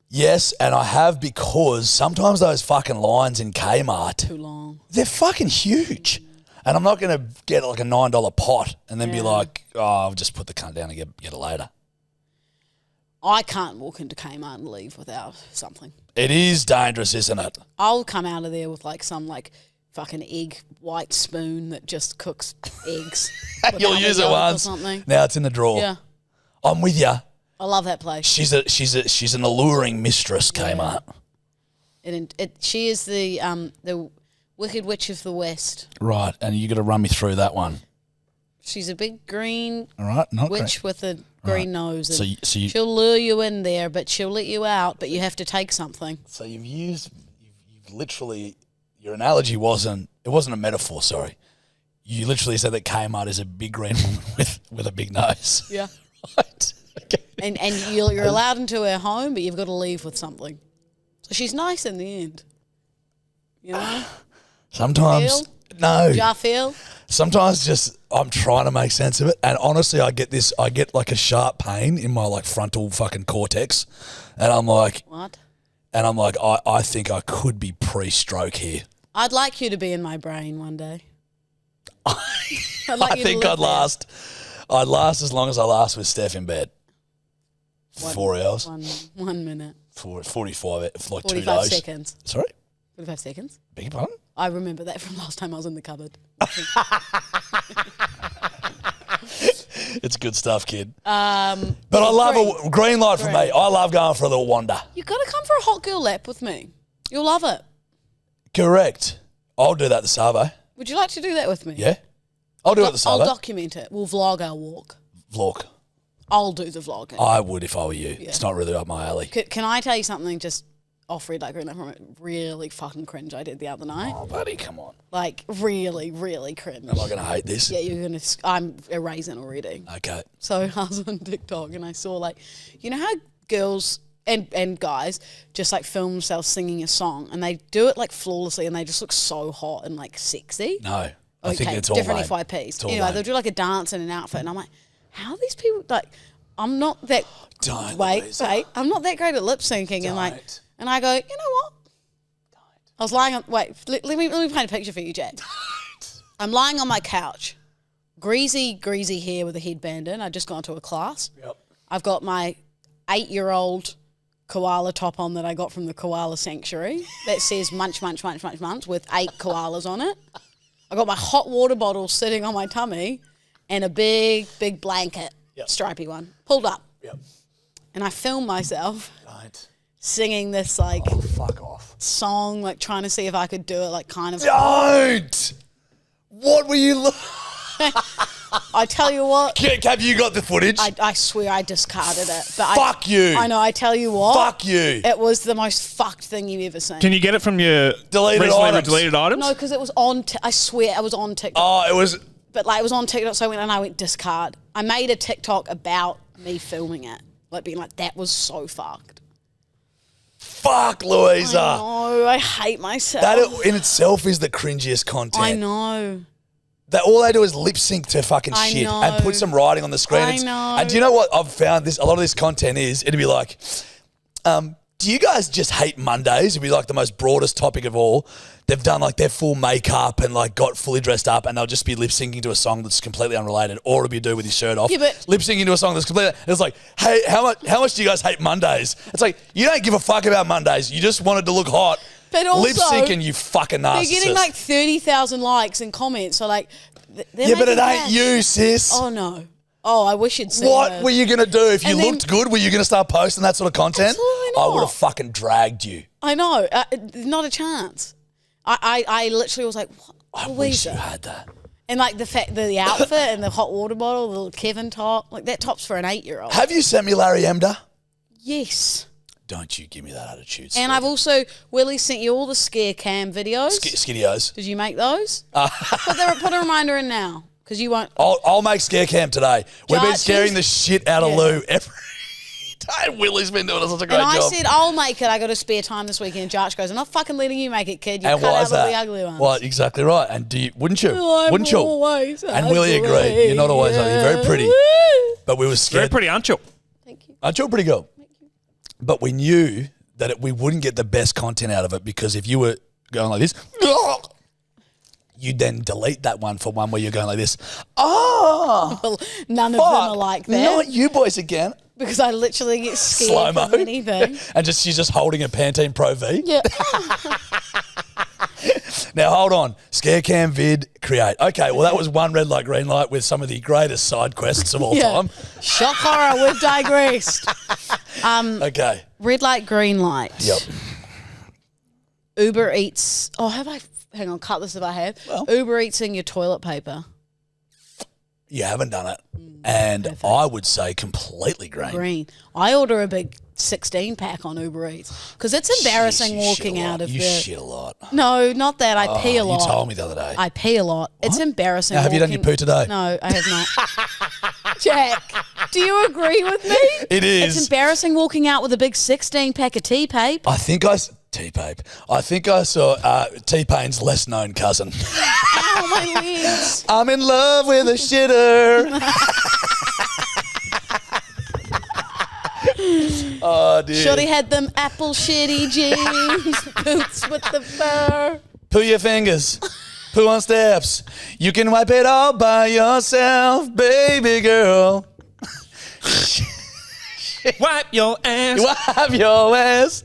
Yes, and I have because sometimes those fucking lines in Kmart, Too long. they're fucking huge. And I'm not going to get like a $9 pot and then be like, oh, I'll just put the cunt down and get it later. I can't walk into Kmart and leave without something. It is dangerous, isn't it? I'll come out of there with like some like fucking egg white spoon that just cooks eggs. You'll without use the it yolk or once. something. Now it's in the drawer. Yeah, I'm with you. I love that place. She's an alluring mistress, Kmart. She is the Wicked Witch of the West. Right, and you got to run me through that one. She's a big green All right, not witch with a green nose. So And you she'll lure you in there, but she'll let you out. But you have to take something. so you've literally, your analogy it wasn't a metaphor. Sorry, you literally said that Kmart is a big green woman with a big nose. Yeah. Right. Okay. And you're allowed into her home, but you've got to leave with something. So she's nice in the end. You know? Sometimes Do you feel? Sometimes just I'm trying to make sense of it, and honestly, I get like a sharp pain in my like frontal fucking cortex, and I'm like, What? and I'm like, I think I could be pre-stroke here. I'd like you to be in my brain one day. I'd I think I'd last as long as I last with Steph in bed. 4 hours. 1 minute. 45, like 2 45 days. seconds. Sorry? 45 seconds. Beg your pardon? I remember that from last time I was in the cupboard. It's good stuff, kid. But yeah, I love a green light for me. Green. I love going for a little wander. You've got to come for a hot girl lap with me. You'll love it. Correct. I'll do that the Savo. Would you like to do that with me? Yeah. I'll do it the I'll Savo. document it. We'll vlog our walk. Vlog. I'll do the vlogging. I would if I were you. It's not really up my alley. Can I tell you something just off red, like from it, really fucking cringe I did the other night? Oh, buddy, come on. Like, really, really cringe. Am I going to hate this? Yeah, you're going to... I'm erasing already. Okay. So I was on TikTok and I saw, like... You know how girls and guys just, like, film themselves singing a song and they do it, like, flawlessly and they just look so hot and, like, sexy? No. I think it's all different lame. FYPs. All Anyway, lame. they'll do, like, a dance and an outfit and I'm like, how are these people... Like, I'm not that... Don't, Wait, Louisa. I'm not that great at lip syncing and, like... Don't. And I go, you know what? I was lying on... Wait, let me paint a picture for you, Jack. I'm lying on my couch. Greasy hair with a headband in. I'd just gone to a class. Yep. I've got my 8-year-old koala top on that I got from the koala sanctuary that says munch, munch, munch, munch, munch with 8 koalas on it. I got my hot water bottle sitting on my tummy and a big blanket, stripy one, pulled up. Yep. And I filmed myself Don't. singing this, like... Oh, fuck off. song, like trying to see if I could do it, like kind of... Don't! What were you... I tell you what, Have you got the footage? I swear I discarded it. But Fuck you. I know, I tell you what. Fuck you. It was the most fucked thing you've ever seen. Can you get it from your Deleted recently items. deleted items? No, because it was on, I swear it was on TikTok. Oh, it was... But like it was on TikTok, so I went discard. I made a TikTok about me filming it. Like being like, that was so fucked. Fuck, Louisa. I know, I hate myself. That in itself is the cringiest content. I know. That all they do is lip sync to fucking I shit know. and put some writing on the screen. I know. And do you know what I've found? A lot of this content is, it'd be like, do you guys just hate Mondays? It'd be like the most broadest topic of all. They've done like their full makeup and like got fully dressed up and they'll just be lip syncing to a song that's completely unrelated, or it'll be a dude with his shirt off. Yeah, but- lip syncing to a song that's completely. It's like, hey, how much do you guys hate Mondays? It's like, you don't give a fuck about Mondays. You just wanted to look hot. But also, lip syncing, you fucking narcissist. They're getting like 30,000 likes and comments, so like... Yeah, but it ain't you, sis. Oh, no. Oh, I wish you'd seen What her. were you going to do? If you And then- looked good, were you going to start posting that sort of content? Absolutely I not. would have fucking dragged you. I know. Not a chance. I literally was like, what? I wish Louisa? you had that. And like the outfit and the hot water bottle, the little Kevin top, like that top's for an 8-year-old. Have you sent me Larry Emder? Yes. Don't you give me that attitude. And I've also, Willie sent you all the scare cam videos. Skiddios. Did you make those? Put a reminder in now, because you won't. I'll make scare cam today. We've been Judge, scaring the shit out of Yeah. Lou every day. Willie's been doing such a great And I job. said, I'll make it. I got a spare time this weekend. Josh goes, I'm not fucking letting you make it, kid. You and cut why out is all that? the ugly ones. Well, exactly right. And wouldn't you? I'm Wouldn't you? always And Willie ugly. agreed. You're not always ugly. You're very pretty. But we were Very scared. pretty, aren't you? Thank you. Aren't you a pretty girl? But we knew that we wouldn't get the best content out of it, because if you were going like this, you'd then delete that one for one where you're going like this. Oh, Well, none of them are like that. Not you boys again. Because I literally get scared Slow-mo. from anything. And she's just holding a Pantene Pro V. Yeah. Now hold on. Scare cam vid create. Okay, well that was one red light, green light with some of the greatest side quests of all time. Shock horror, we've digressed. Okay. Red light, green light. Yep. Uber Eats. Oh, have I? Hang on, cut this if I have. Well. Uber Eats in your toilet paper. You haven't done it. And I would say completely green. Green. I order a big 16 pack on Uber Eats because it's embarrassing Jeez, you walking shit a lot. out of You the. shit a lot. No, not that. I pee a lot. You told me the other day. I pee a lot. It's embarrassing. Now, have you done your poo today? No, I have not. Jack, do you agree with me? It is. It's embarrassing walking out with a big 16 pack of tea, Pape. I think T-Pape. I think I saw T-Pain's less known cousin. Ow, my legs. I'm in love with a shitter. Oh, dear. Shorty had them apple shitty jeans, boots with the fur. Poo your fingers. Poo on steps. You can wipe it all by yourself, baby girl. Wipe your ass. Wipe your ass.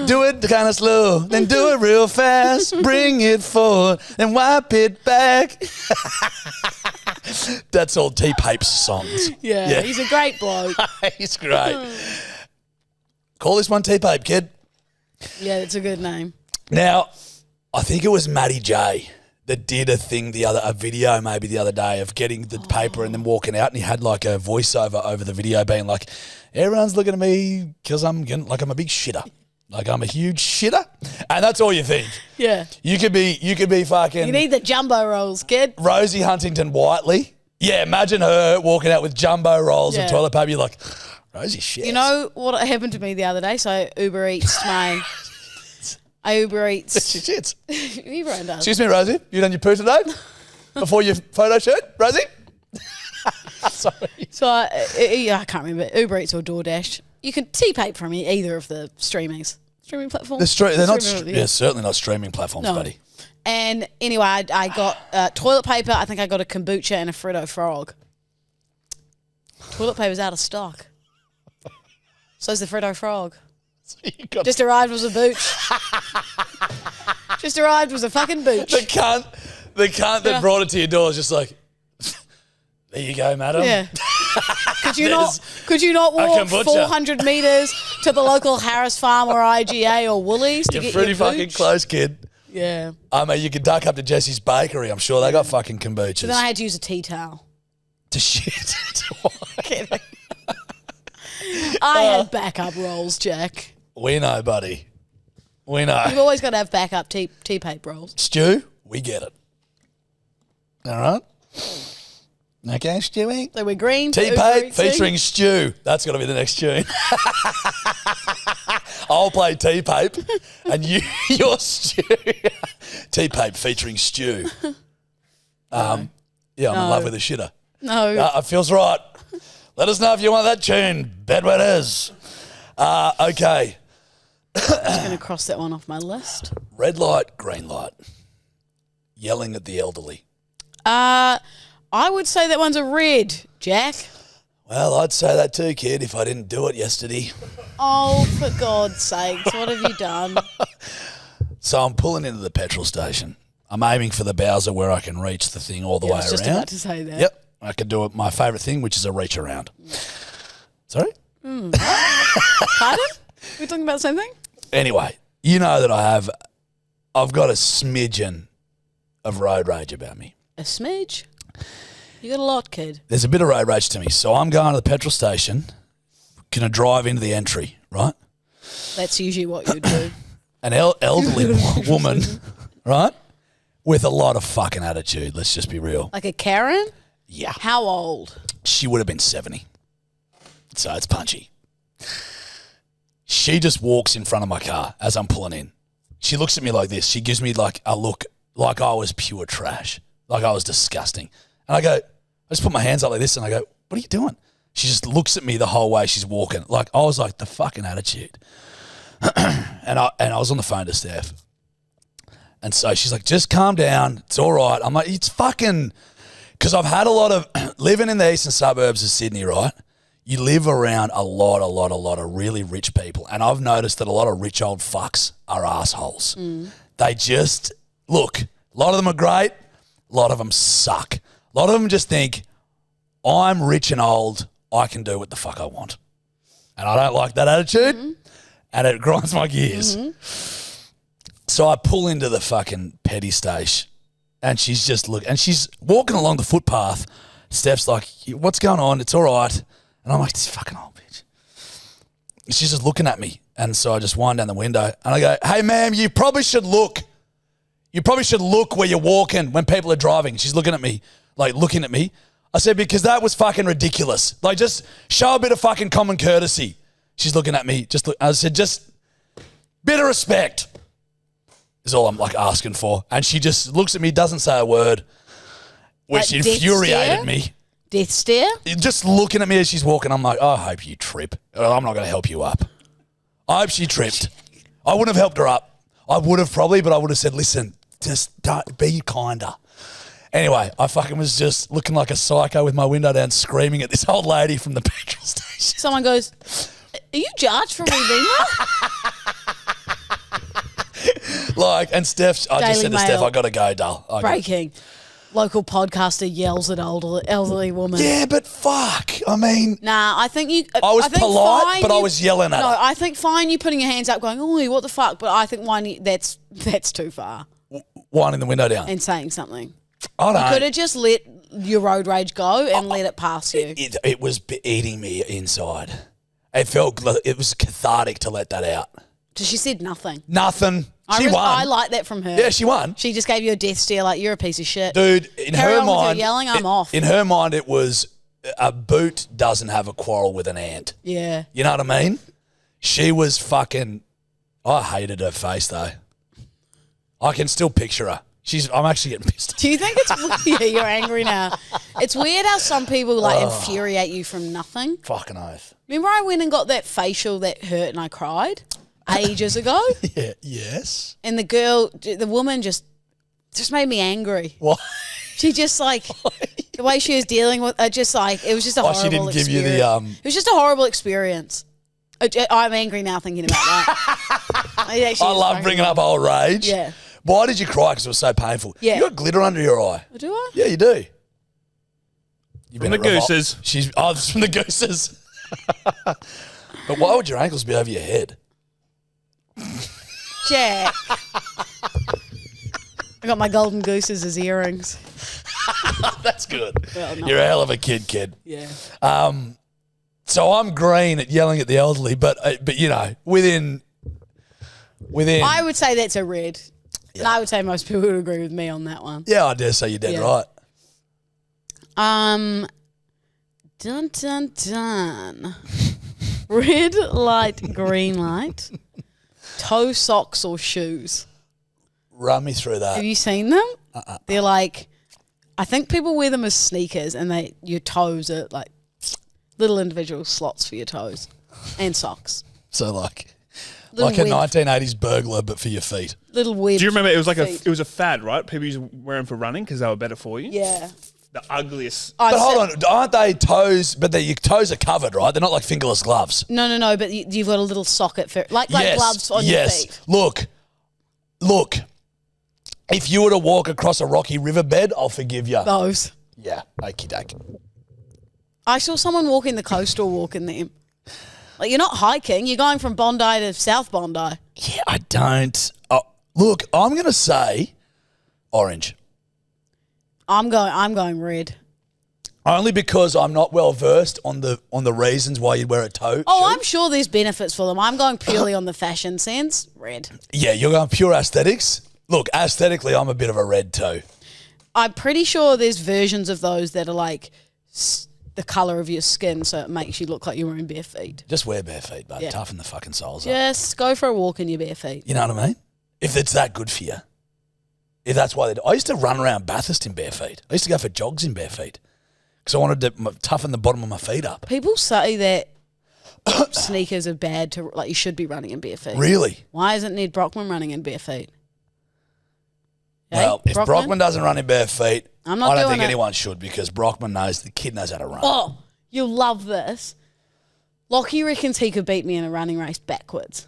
Do it kind of slow, then do it real fast. Bring it forward, then wipe it back. That's all T-Pape's songs. Yeah, he's a great bloke. He's great. Call this one T-Pape, kid. Yeah, it's a good name. Now, I think it was Matty J that did a video maybe the other day of getting the paper and then walking out, and he had like a voiceover over the video being like, everyone's looking at me because I'm a big shitter. Like I'm a huge shitter. And that's all you think. Yeah. You could be fucking... You need the jumbo rolls, kid. Rosie Huntington Whiteley. Yeah, imagine her walking out with jumbo rolls and toilet paper. You're like, Rosie shit. You know what happened to me the other day? So Uber Eats I Uber Eats. She shits. Everyone does. Excuse me, Rosie. You done your poo today? Before your photo shoot, Rosie? Sorry. So I can't remember, Uber Eats or DoorDash. You can Pape from either of the streaming platforms. They're not. Certainly not streaming platforms, buddy. And anyway, I got toilet paper. I think I got a kombucha and a Freddo Frog. Toilet paper's out of stock. So's the Freddo Frog. So just arrived was a booch. Just arrived was a fucking booch. The cunt that brought it to your door is just like, there you go, madam. Yeah. Could you not walk 400 metres to the local Harris Farm or IGA or Woolies to You're get pretty your fucking booch? close, kid. Yeah. I mean, you could duck up to Jesse's Bakery. I'm sure they got fucking kombuchas. So then I had to use a tea towel. To shit. Kidding. I had backup rolls, Jack. We know, buddy. We know. You've always got to have backup tea pape rolls. Stu, we get it. All right? Okay, Stewie. So we're green. T-Pape featuring Stu. That's got to be the next tune. I'll play T-Pape and you're Stu. T-Pape featuring Stu. Yeah, I'm in love with the shitter. No. It feels right. Let us know if you want that tune. Bedwetters. Okay. I'm just going to cross that one off my list. Red light, green light. Yelling at the elderly. I would say that one's a red, Jack. Well, I'd say that too, kid, if I didn't do it yesterday. Oh, for God's sakes, what have you done? So I'm pulling into the petrol station. I'm aiming for the Bowser where I can reach the thing all the way around. I was just about to say that. Yep. I can do it, my favourite thing, which is a reach around. Sorry? Pardon? We're talking about the same thing? Anyway, you know that I've got a smidgen of road rage about me. A smidge? You got a lot, kid. There's a bit of road rage to me. So I'm going to the petrol station, going to drive into the entry, right? That's usually what you do. An elderly woman, right? With a lot of fucking attitude, let's just be real. Like a Karen? Yeah. How old? She would have been 70. So it's punchy. She just walks in front of my car as I'm pulling in. She looks at me like this. She gives me like a look like I was pure trash, like I was disgusting. And I just put my hands up like this and I go, what are you doing? She just looks at me the whole way she's walking. Like I was like, the fucking attitude. and I was on the phone to Steph. And so she's like, just calm down. It's all right. I'm like, it's fucking... Because I've had a lot of... living in the eastern suburbs of Sydney, right? You live around a lot of really rich people. And I've noticed that a lot of rich old fucks are assholes. They just... Look, a lot of them are great. A lot of them suck. A lot of them just think, I'm rich and old. I can do what the fuck I want. And I don't like that attitude. And it grinds my gears. So I pull into the fucking petty station and she's just and she's walking along the footpath. Steph's like, what's going on? It's all right. And I'm like, this fucking old bitch. And she's just looking at me. And so I just wind down the window and I go, hey, ma'am, you probably should look. You probably should look where you're walking when people are driving. She's looking at me, like looking at me. I said, because that was fucking ridiculous. Like just show a bit of fucking common courtesy. She's looking at me. I said, just bit of respect is all I'm like asking for. And she just looks at me, doesn't say a word, which Like infuriated me. Death stare? Just looking at me as she's walking, I'm like, oh, I hope you trip. I'm not going to help you up. I hope she tripped. I wouldn't have helped her up. I would have probably, but I would have said, listen, just be kinder. Anyway, I fucking was just looking like a psycho with my window down, screaming at this old lady from the petrol station. Someone goes, are you judged for me being there? And Steph, I just said to Steph, I got to go, doll. Breaking. Local podcaster yells at elderly woman. Yeah, but fuck. I mean. Nah, I think you. I was polite, but I was yelling at her. No, I think fine you putting your hands up going, oh, what the fuck? But I think that's too far. winding the window down. and saying something. I don't You could know. have just let your road rage go and let it pass you. It was eating me inside. It was cathartic to let that out. So she said nothing. Nothing. She won. I like that from her. Yeah, she won. She just gave you a death stare like, you're a piece of shit. Dude, in Carry her on with your mind, yelling, I'm off. In her mind, it was a boot doesn't have a quarrel with an ant. Yeah. You know what I mean? She was fucking. I hated her face though. I can still picture her. I'm actually getting pissed. Do you think it's yeah, you're angry now? It's weird how some people like infuriate you from nothing. Fucking oath. Remember I went and got that facial that hurt and I cried ages ago? Yeah. Yes. And the woman just made me angry. What? She just like the way she was dealing with it, just like it was just a horrible she didn't give you experience. the It was just a horrible experience. I'm angry now thinking about that. I love bringing up old rage. Yeah. Why did you cry? Because it was so painful. Yeah. You got glitter under your eye. Do I? Yeah, you do. You've From the gooses. It's from the gooses. But why would your ankles be over your head? Jack. I got my golden gooses as earrings. That's good. Well, no. You're a hell of a kid. Yeah. So I'm green at yelling at the elderly, but you know, within. I would say that's a red. And I would say most people would agree with me on that one. Yeah, I dare say you're dead right. Dun dun dun. Red light, green light. Toe socks or shoes. Run me through that. Have you seen them? They're like, I think people wear them as sneakers, and your toes are like little individual slots for your toes, and socks. So like a Little 1980s burglar, but for your feet. Little weird. Do you remember it was like feet. it was a fad, right? People used to wear them for running because they were better for you. Yeah. The ugliest. I But hold said- on, aren't they toes? But your toes are covered, right? They're not like fingerless gloves. No. But you've got a little socket for like gloves on your feet. Look. If you were to walk across a rocky riverbed, I'll forgive you. Those. Yeah, okie doke. I saw someone walking the coastal walk in them. Like, you're not hiking. You're going from Bondi to South Bondi. Yeah, I don't. Look, I'm going to say orange. I'm going red. Only because I'm not well versed on the reasons why you'd wear a toe. Oh, shoe. I'm sure there's benefits for them. I'm going purely on the fashion sense. Red. Yeah, you're going pure aesthetics. Look, aesthetically, I'm a bit of a red too. I'm pretty sure there's versions of those that are like the colour of your skin, so it makes you look like you're wearing bare feet. Just wear bare feet, bud. Yeah. Toughen the fucking soles up. Just go for a walk in your bare feet. You know what I mean? If it's that good for you. If that's why they do. I used to run around Bathurst in bare feet. I used to go for jogs in bare feet because I wanted to toughen the bottom of my feet up. People say that sneakers are bad to, like, you should be running in bare feet. Really? Why isn't Ned Brockman running in bare feet? Well, if Brockman doesn't run in bare feet, I I'm not don't doing think it. anyone should because Brockman the kid knows how to run. Oh, you'll love this. Lockie reckons he could beat me in a running race backwards.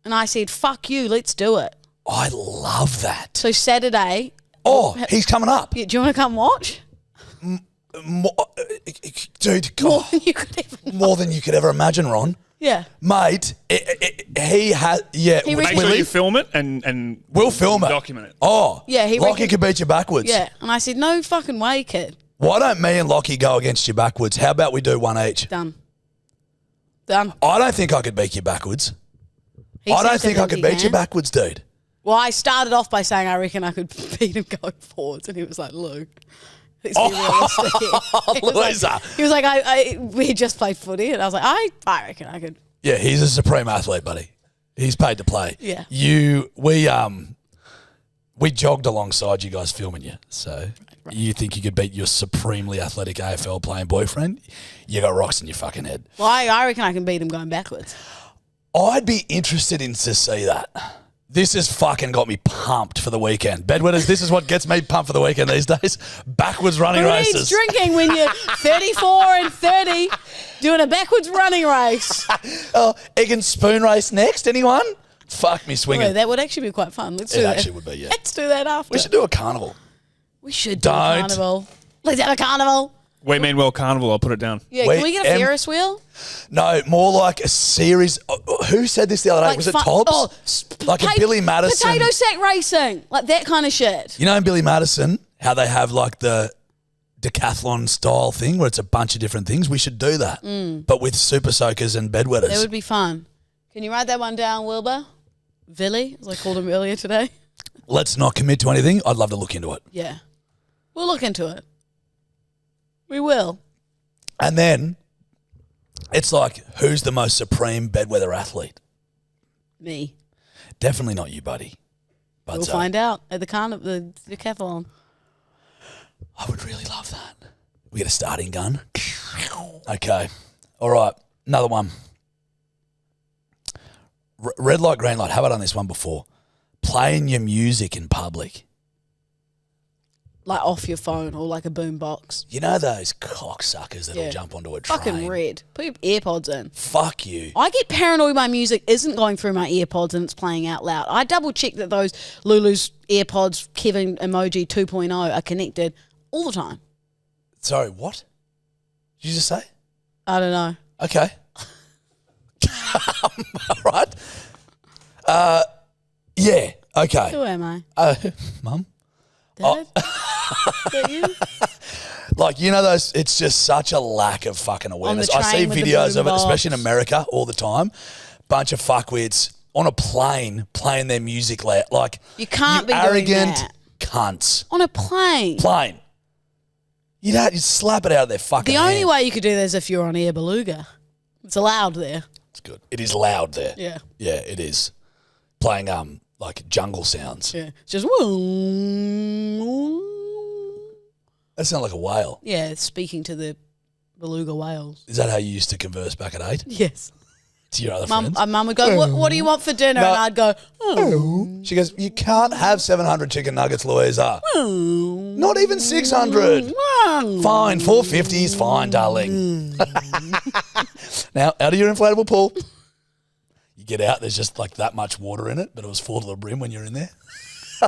And I said, fuck you, let's do it. I love that. So Saturday, Oh, he's coming up. do you want to come watch? Dude, More God, than you could even. more than you could ever imagine, Ron. Yeah. Mate, he has, yeah. He Make reckons- sure Willie, you film it and we'll film it. document it. Oh, Yeah, he Lockie reckon- could beat you backwards. Yeah. And I said, no fucking way, kid. Why don't me and Lockie go against you backwards? How about we do one each? Done. I don't think I could beat you backwards. He I don't seems to think I could he beat you can. backwards, dude. Well, I started off by saying I reckon I could beat him going forwards, and he was like, Luke, let's be realistic here. He was like, we just played footy, and I was like, I reckon I could. Yeah, he's a supreme athlete, buddy. He's paid to play. Yeah. We jogged alongside you guys filming you. So you think you could beat your supremely athletic AFL playing boyfriend? You got rocks in your fucking head. Well, I reckon I can beat him going backwards. I'd be interested in to see that. This has fucking got me pumped for the weekend. Bedwetters, this is what gets me pumped for the weekend these days. Backwards running Who races. needs drinking when you're 34 and 30 doing a backwards running race? Oh, egg and spoon race next, anyone? Fuck me swinging. Well, that would actually be quite fun. Let's do It that. actually would be, yeah. Let's do that after. We should do a carnival. We should do a Don't. carnival. Let's have a carnival. We mean World Carnival. I'll put it down. Yeah, can we get a Ferris wheel? No, more like a series. Who said this the other day? Like was it Tobbs? Like a Billy Madison. Potato sack racing. Like that kind of shit. You know in Billy Madison, how they have like the decathlon style thing where it's a bunch of different things? We should do that. But with super soakers and bedwetters. That would be fun. Can you write that one down, Wilbur? Villy, as I called him earlier today. Let's not commit to anything. I'd love to look into it. Yeah. We'll look into it. We will. And then it's like, who's the most supreme bedwetter athlete? Me. Definitely not you, buddy. But We'll find out at the decathlon. I would really love that. We get a starting gun. Okay. All right. Another one. Red light, green light. Have I done this one before? Playing your music in public. Like off your phone or like a boom box. You know those cocksuckers that'll jump onto a train? Fucking red. Put your earpods in. Fuck you. I get paranoid my music isn't going through my earpods and it's playing out loud. I double check that those Lulu's AirPods Kevin Emoji 2.0 are connected all the time. Sorry, what? Did you just say? I don't know. Okay. All right. Yeah, okay. Who am I? Mum? Dad? Is that you? Like, you know those, it's just such a lack of fucking awareness. I see train with the videos of it, boom especially in box. America all the time. Bunch of fuckwits on a plane playing their music loud. Like, You can't be doing arrogant that. cunts. On a plane. Plane. You'd slap it out of their fucking The only hand. way you could do that is if you're on Air Beluga. It's allowed there. It's good. It is loud there. Yeah. Yeah, it is. Playing like jungle sounds. Yeah. It's just That sounds like a whale. yeah, speaking to the beluga whales. Is that how you used to converse back at 8? Yes. To your other Mum friends? would go, what do you want for dinner? No. And I'd go, oh. She goes, you can't have 700 chicken nuggets, Louisa. Not even 600. Fine, 450 is fine, darling. Now, out of your inflatable pool. You get out, there's just like that much water in it, but it was full to the brim when you're in there.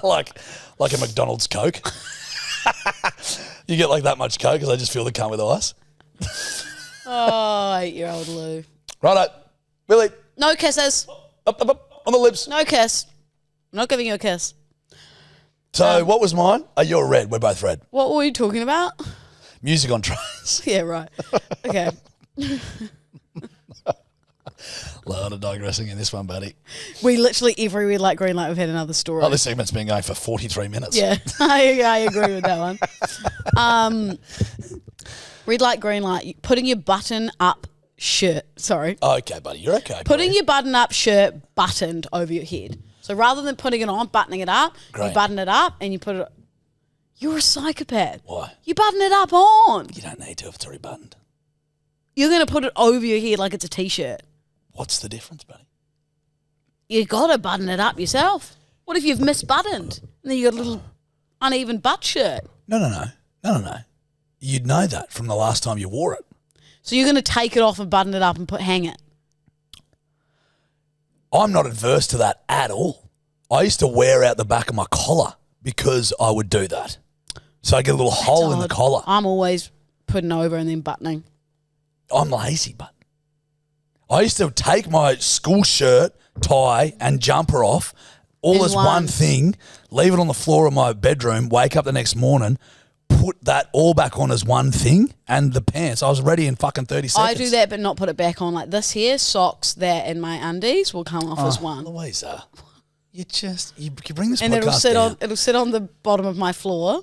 like a McDonald's Coke. You get like that much Coke because I just fill the cunt with ice. Oh, 8-year-old Lou. Righto. Billy. No kisses. Up, on the lips. No kiss. I'm not giving you a kiss. So what was mine? Oh, you're red. We're both red. What were you talking about? Music on trains. Yeah, right. Okay. Lot of digressing in this one, buddy. We literally, every red light, green light, we've had another story. Oh, this segment's been going for 43 minutes. Yeah, I agree with that one. Red light, green light, putting your button up shirt. Sorry. Okay, buddy. You're okay. Putting buddy. your button up shirt buttoned over your head. So rather than putting it on, buttoning it up, Great. you button it up and you put it. You're a psychopath. Why? You button it up on. You don't need to if it's already buttoned. You're going to put it over your head like it's a t-shirt. What's the difference, buddy? You got to button it up yourself. What if you've misbuttoned and then you got a little uneven butt shirt? No. You'd know that from the last time you wore it. So you're going to take it off and button it up and hang it. I'm not adverse to that at all. I used to wear out the back of my collar because I would do that. So I get a little hole in the Odd. collar. I'm always putting over and then buttoning. I'm lazy, but I used to take my school shirt, tie, and jumper off all In as one thing, leave it on the floor of my bedroom, wake up the next morning, put that all back on as one thing, and the pants. I was ready in fucking 30 seconds. I do that but not put it back on. Like this here, socks, that, and my undies will come off as one. Louisa, you bring this And podcast down. it'll sit on the bottom of my floor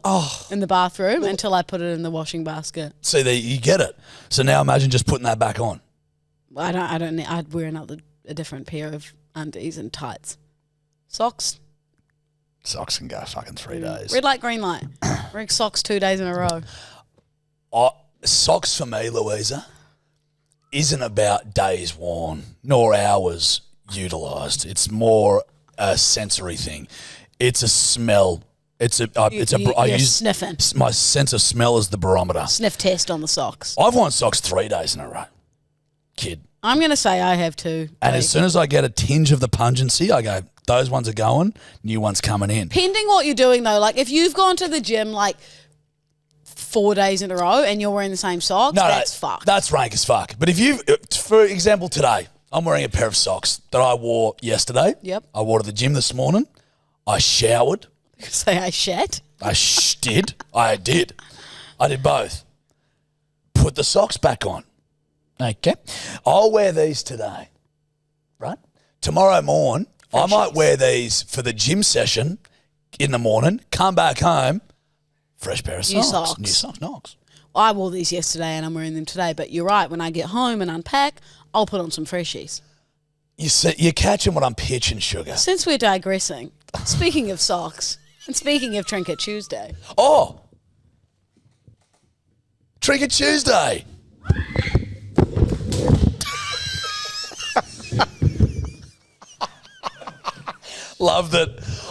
in the bathroom until I put it in the washing basket. See, you get it. So now imagine just putting that back on. I'd wear a different pair of undies and tights. Socks. Socks can go fucking 3 days. Red light, green light. Wearing socks 2 days in a row. Socks for me, Louisa, isn't about days worn nor hours utilised. It's more a sensory thing. It's a smell. I You're use sniffing. my sense of smell as the barometer. Sniff test on the socks. I've worn socks 3 days in a row, kid. I'm going to say I have too. And as soon as I get a tinge of the pungency, I go, those ones are going, new ones coming in. Depending what you're doing though, like if you've gone to the gym like 4 days in a row and you're wearing the same socks, that's fucked. That's rank as fuck. But if you, for example, today, I'm wearing a pair of socks that I wore yesterday. Yep. I wore to the gym this morning. I showered. Say I shat. I did. I did. I did both. Put the socks back on. Okay. I'll wear these today. Right? Tomorrow morning, I might wear these for the gym session in the morning, come back home, fresh pair of socks. New socks. Knox. I wore these yesterday and I'm wearing them today, but you're right. When I get home and unpack, I'll put on some freshies. You're catching what I'm pitching, sugar. Since we're digressing, speaking of socks and speaking of Trinket Tuesday. Oh! Trinket Tuesday!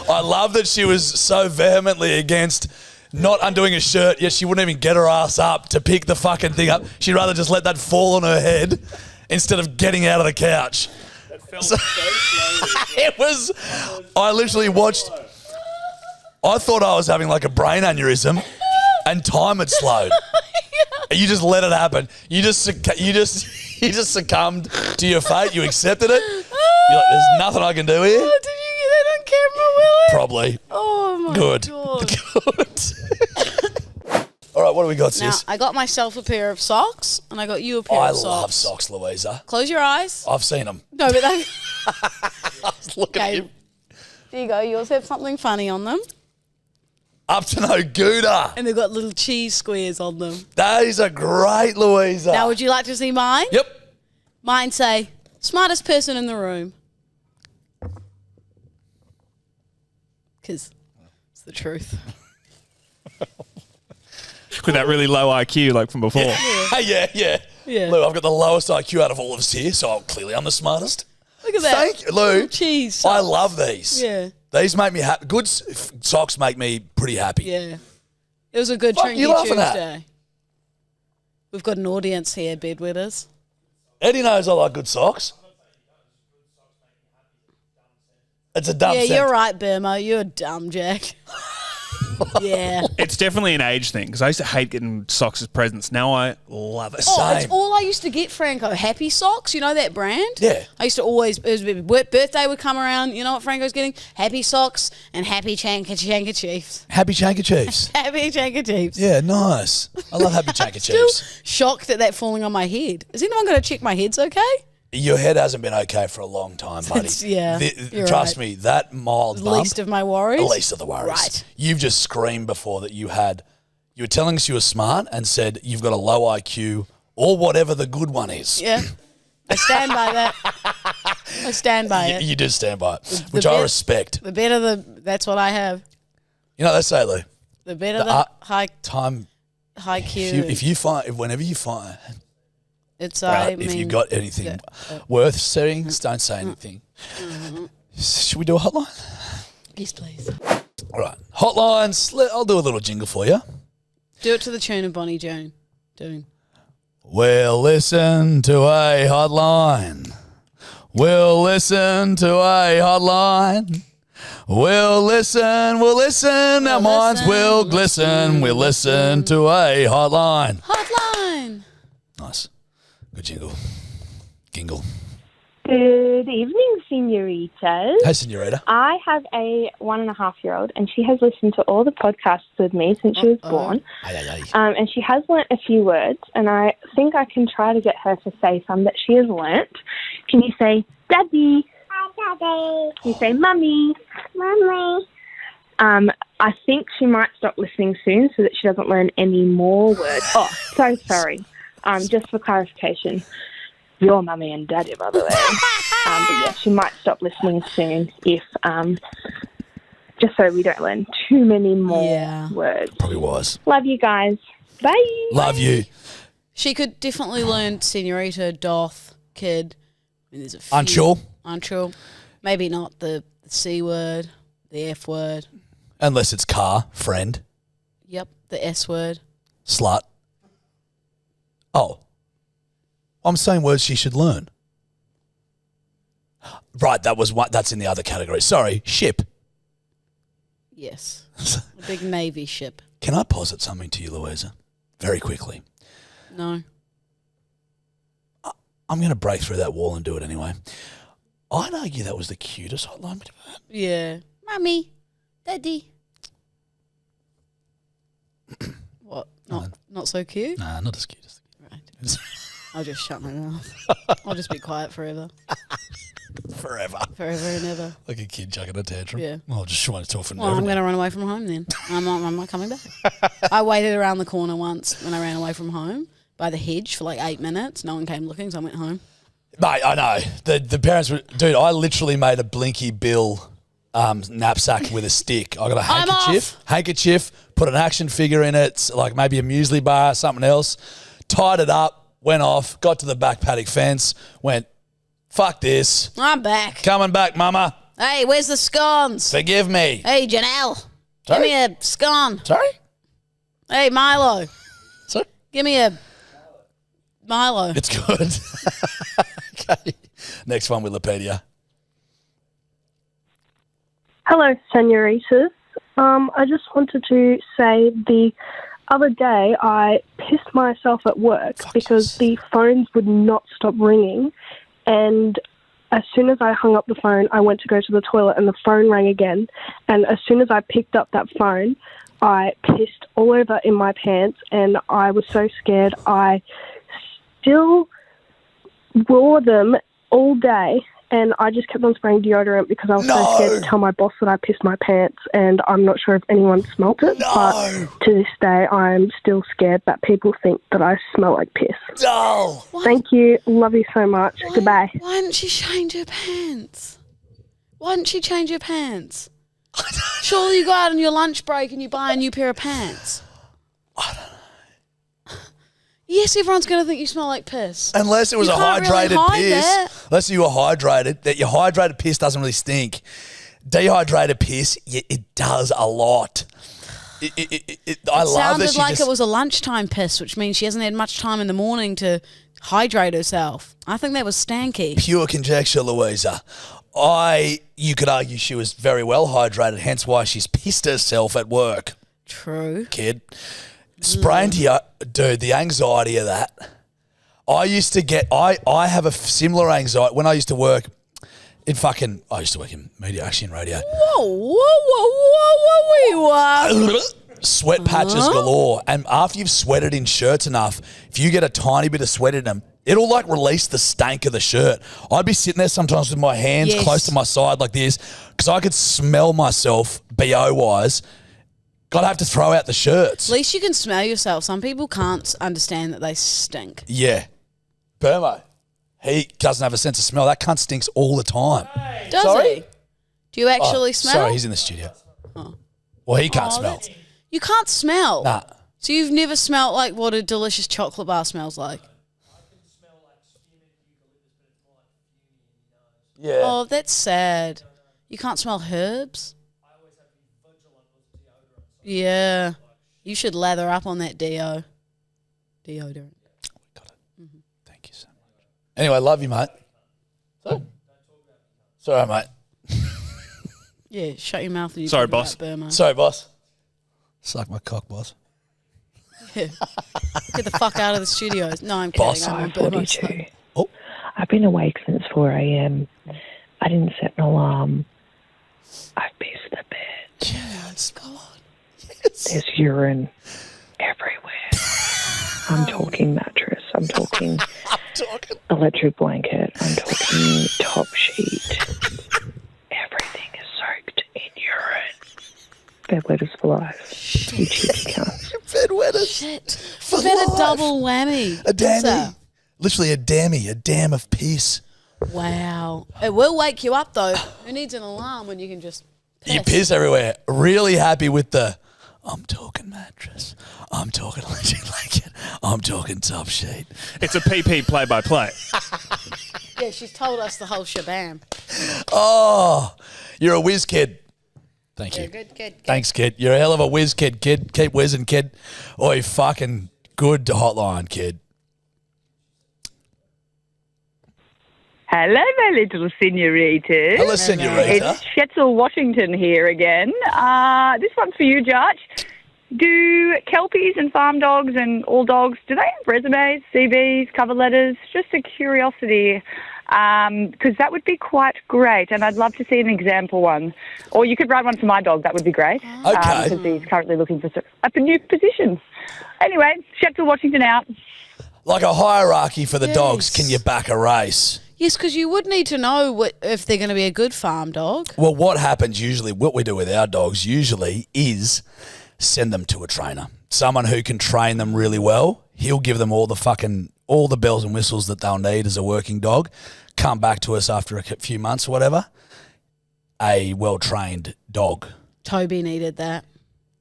I love that she was so vehemently against not undoing a shirt, yet she wouldn't even get her ass up to pick the fucking thing up. She'd rather just let that fall on her head instead of getting out of the couch. That fell so slowly. It was, I literally watched, I thought I was having like a brain aneurysm and time had slowed. You just let it happen. You just succumbed to your fate. You accepted it. You're like, there's nothing I can do here. Oh, did you get that on camera, Willie? Probably. Oh, my Good. God. Good. All right, what do we got, Now, sis? I got myself a pair of socks and I got you a pair I of socks. love socks, Louisa. Close your eyes. I've seen them. No, but they... I was looking at Okay. you. There you go. Yours have something funny on them. Up to no Gouda. And they've got little cheese squares on them. Those are great, Louisa. Now, would you like to see mine? Yep. Mine say, smartest person in the room. Because it's the truth. With that really low IQ like from before. Yeah. Lou, I've got the lowest IQ out of all of us here, so clearly I'm the smartest. Look at that. Thank you, Lou. Little cheese socks. I love these. Yeah. These make me happy. Good socks make me pretty happy. Yeah. It was a good What are Trinket you laughing at? Tuesday. We've got an audience here, bedwetters. Eddie knows I like good socks. It's a dumb Yeah, sentence. you're right, Burma. You're dumb, Jack. Yeah. It's definitely an age thing because I used to hate getting socks as presents. Now I love it. Oh, it's Same. all I used to get, Franco. Happy Socks, you know that brand? Yeah. I used to always, birthday would come around, you know what Franco's getting? Happy Socks and Happy Handkerchiefs. Happy Handkerchiefs. Happy Handkerchiefs. Yeah, nice. I love happy Still Handkerchiefs. shocked at that falling on my head. Is anyone going to check my head's okay? Your head hasn't been okay for a long time, buddy. You're Trust right. me, that mild The bump, least of my worries. the least of the worries. Right. You've just screamed before that you were telling us you were smart and said you've got a low IQ or whatever the good one is. Yeah. I stand by that. I stand by it. You did stand by it, The which I bet- respect. The better that's what I have. You know, they say, Lou, The better The the art- high time, Q. whenever you find, it's if you got anything worth saying, don't say anything. Should we do a hotline? Yes, please. All right. Hotlines. I'll do a little jingle for you. Do it to the tune of Bonnie Joan. Doon. We'll listen to a hotline. We'll listen to a hotline. We'll listen, our minds will glisten. We'll listen to a hotline. Hotline. Nice. Good jingle. Gingle. Good evening, senoritas. Hey, senorita. I have a 1.5-year-old, and she has listened to all the podcasts with me since she was born. And she has learnt a few words, and I think I can try to get her to say some that she has learnt. Can you say, Daddy? Hi, Daddy. Can you say, Mummy? Mummy. I think she might stop listening soon so that she doesn't learn any more words. Oh, so sorry. Just for clarification, your mummy and daddy, by the way. But yeah, she might stop listening soon if, just so we don't learn too many more words. Probably was. Love you guys. Bye. Love you. She could definitely learn senorita, doth, kid. I mean, there's a few. Unsure. Unsure. Maybe not the C word, the F word. Unless it's car, friend, Yep, the S word. slut. Oh. I'm saying words she should learn. Right, that's in the other category. Sorry, ship. Yes. A big Navy ship. Can I posit something to you, Louisa? Very quickly. No. I'm going to break through that wall and do it anyway. I'd argue that was the cutest hotline we've ever had. Yeah. Mummy. Daddy. What? Not so cute? Nah, not as cute as Right. I'll just shut my mouth. I'll just be quiet forever. Forever. Forever and ever. Like a kid chucking a tantrum. Yeah. Well, just want to talk for Well, I'm going to run away from home then. I'm not coming back. I waited around the corner once when I ran away from home by the hedge for like 8 minutes. No one came looking, so I went home. Mate, I know. The parents were... Dude, I literally made a Blinky Bill knapsack with a stick. I got a handkerchief, put an action figure in it, like maybe a muesli bar, something else, tied it up, went off, got to the back paddock fence, went, fuck this. I'm back. Coming back, mama. Hey, where's the scones? Forgive me. Hey, Janelle. Sorry? Give me a scone. Sorry? Hey, Milo. Sorry? Give me a Milo. It's good. Okay. Next one, Wikipedia. Hello, senoritas. I just wanted to say the other day I pissed myself at work because the phones would not stop ringing, and as soon as I hung up the phone, I went to go to the toilet and the phone rang again, and as soon as I picked up that phone, I pissed all over in my pants, and I was so scared. I still wore them all day, and I just kept on spraying deodorant because I was so scared to tell my boss that I pissed my pants, and I'm not sure if anyone smelt it, but to this day I'm still scared that people think that I smell like piss. No. Thank you. Love you so much. Goodbye. Why didn't she change her pants? Why didn't she change her pants? Surely you go out on your lunch break and you buy a new pair of pants. I don't know. Yes, everyone's going to think you smell like piss. Unless it was You a can't really hydrated hide piss. that. Unless you were hydrated. That your hydrated piss doesn't really stink. Dehydrated piss, it does a lot. I love that Sounded like it was a lunchtime piss, which means she hasn't had much time in the morning to hydrate herself. I think that was stanky. Pure conjecture, Louisa. You could argue she was very well hydrated, hence why she's pissed herself at work. True. Kid. Spraying to you, dude, the anxiety of that. I used to get, I have a similar anxiety when I used to work I used to work in media, actually in radio. Whoa. Sweat patches galore. And after you've sweated in shirts enough, if you get a tiny bit of sweat in them, it'll like release the stank of the shirt. I'd be sitting there sometimes with my hands close to my side like this because I could smell myself, BO-wise. Gotta have to throw out the shirts. At least you can smell yourself. Some people can't understand that they stink. Yeah. Burmo, he doesn't have a sense of smell. That cunt stinks all the time. Does he? Do you actually smell? Sorry, he's in the studio. Oh. Well, he can't smell. You can't smell? Nah. So you've never smelled like what a delicious chocolate bar smells like? Yeah. Oh, that's sad. You can't smell herbs? Yeah. You should lather up on that deodorant. Got it. Mm-hmm. Thank you so much. Anyway, love you, mate. Sorry, mate. Yeah, shut your mouth. When you Sorry, talk boss. about Burma. Sorry, boss. Suck my cock, boss. Yeah. Get the fuck out of the studios. No, I'm Boss. kidding. I'm on Burma. 42. Oh. I've been awake since 4 a.m. I didn't set an alarm. I pissed the bed. Yes. Go on. There's urine everywhere. I'm talking mattress. I'm talking electric blanket. I'm talking top sheet. Everything is soaked in urine. Bedwetters for life. You cheeky cunts. Bedwetters. Shit. For We've had a life. double whammy. A dammy. So- Literally a dam of piss. Wow. It will wake you up, though. Who needs an alarm when you can just piss? You piss everywhere. Really happy with I'm talking mattress. I'm talking electric blanket. I'm talking top sheet. It's a PP play-by-play. Yeah, she's told us the whole shabam. Oh, you're a whiz kid. Thank you. Good. Thanks, kid. You're a hell of a whiz kid. Keep whizzing, kid. Oi, fucking good hotline, kid. Hello, my little senoritas. Hello, senorita. It's Shetzel Washington here again. This one's for you, Judge. do Kelpies and farm dogs and all dogs, do they have resumes, CVs, cover letters? Just a curiosity, because that would be quite great, and I'd love to see an example one. Or you could write one for my dog, that would be great. Okay. Because he's currently looking for a new position. Anyway, Shepton Washington out. Like a hierarchy for the Yes. dogs, can you back a race? Yes, because you would need to know if they're going to be a good farm dog. Well, what happens usually, what we do with our dogs usually is send them to a trainer. Someone who can train them really well. He'll give them all the bells and whistles that they'll need as a working dog. Come back to us after a few months or whatever. A well-trained dog. Toby needed that.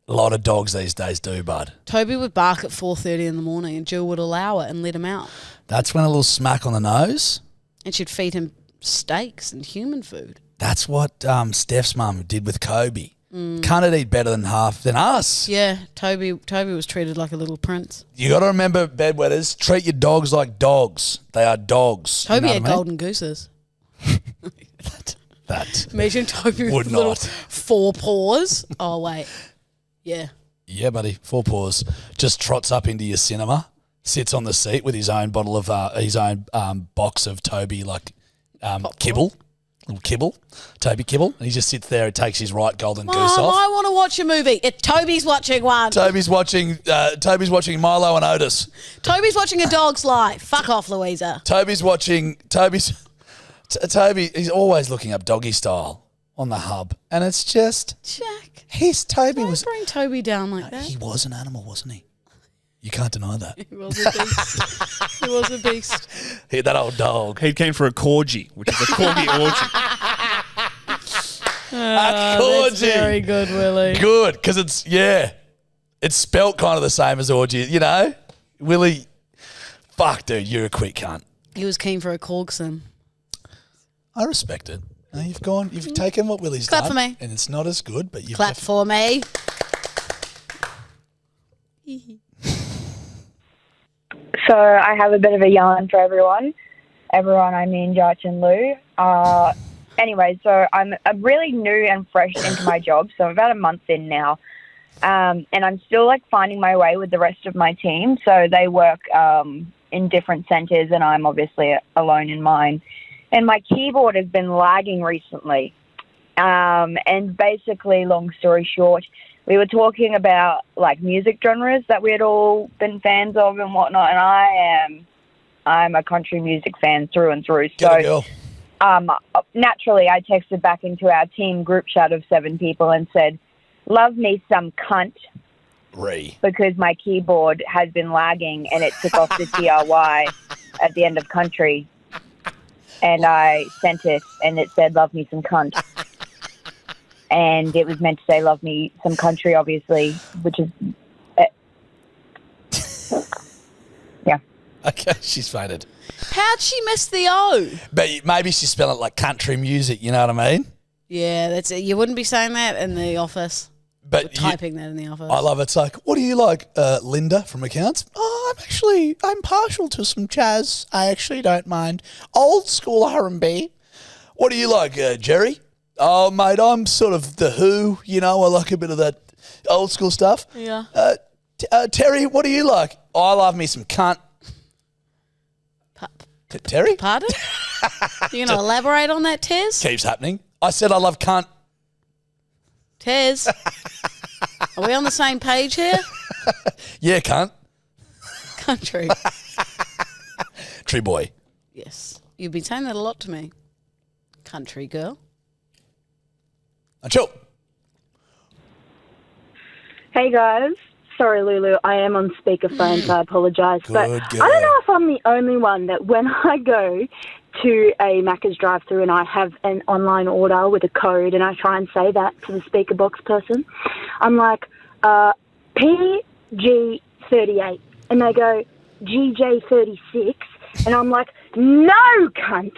A lot of dogs these days do, bud. Toby would bark at 4:30 in the morning and Jill would allow it and let him out. That's when a little smack on the nose. And she'd feed him steaks and human food. That's what Steph's mum did with Kobe. Can't it eat better than us? Yeah, Toby was treated like a little prince. You got to remember, bedwetters, treat your dogs like dogs. They are dogs. Toby You know had what I mean? golden gooses. That Imagine Toby with would little not. 4 paws. Oh, wait. Yeah. Yeah, buddy. 4 paws. Just trots up into your cinema, sits on the seat with his own bottle of his own box of Toby kibble, little kibble, Toby kibble, and he just sits there and takes his right golden goose Mom, off. I want to watch a movie. Toby's watching one. Toby's watching Milo and Otis. Toby's watching A Dog's Life. Fuck off, Louisa. Toby. He's always looking up Doggy Style on the hub, and it's just Jack, Toby don't was bring Toby down like that. he was an animal, wasn't he? You can't deny that. He was a beast. He was a beast. That old dog. He came for a corgi, which is a corgi orgy. That's very good, Willie. Good, because it's spelt kind of the same as orgy. You know, Willie. Fuck, dude, you're a quick cunt. He was keen for a Corkson. I respect it. Now you've taken what Willie's Clap done, for me. and it's not as good, but you've Clap for me. So I have a bit of a yarn for everyone. Everyone, I mean Jarch and Lou. Anyway, so I'm really new and fresh into my job, so I'm about a month in now. And I'm still finding my way with the rest of my team. So they work in different centres and I'm obviously alone in mine. And my keyboard has been lagging recently. And basically, long story short, we were talking about music genres that we had all been fans of and whatnot. And I'm a country music fan through and through. Get a girl. Naturally, I texted back into our team group chat of 7 people and said, "Love me some cunt." Because my keyboard has been lagging and it took off the TRY at the end of country. And I sent it and it said, "Love me some cunt." And it was meant to say, "Love me some country," obviously, which is... yeah. Okay, she's fainted. How'd she miss the O? But maybe she's spelling it like country music, you know what I mean? Yeah, that's it. You wouldn't be saying that in the office. But Or typing that in the office. I love it. It's like, what do you like, Linda from accounts? Oh, I'm partial to some jazz. I actually don't mind. Old school R&B. What do you like, Jerry? Oh, mate, I'm sort of the Who, you know. I like a bit of that old school stuff. Yeah. Terry, what do you like? Oh, I love me some cunt. Terry? Pardon? You going to elaborate on that, Tez? Keeps happening. I said I love cunt. Tez? Are we on the same page here? Yeah, cunt. Country. Tree boy. Yes. You've been saying that a lot to me. Country girl. Chill. Hey guys, sorry Lulu, I am on speakerphone, so I apologise. But Good I girl. don't know if I'm the only one that when I go to a Macca's drive-thru and I have an online order with a code and I try and say that to the speaker box person, I'm like, PG38, and they go GJ36, and I'm like, no, cunt.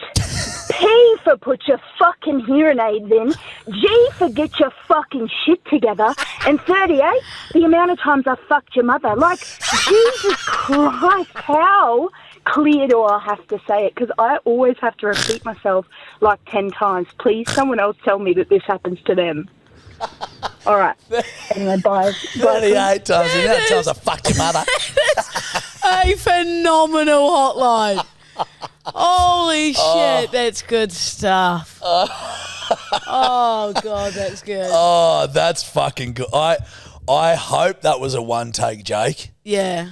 P for put your fucking hearing aids in, G for get your fucking shit together, and 38, the amount of times I fucked your mother. Like, Jesus Christ, how clear do I have to say it? Because I always have to repeat myself 10 times. Please, someone else tell me that this happens to them. All right. Anyway, bye. 38 times. The amount of times I fucked your mother. A phenomenal hotline. Holy shit, that's good stuff. Oh, God, that's good. Oh, that's fucking good. I hope that was a one-take joke. Yeah.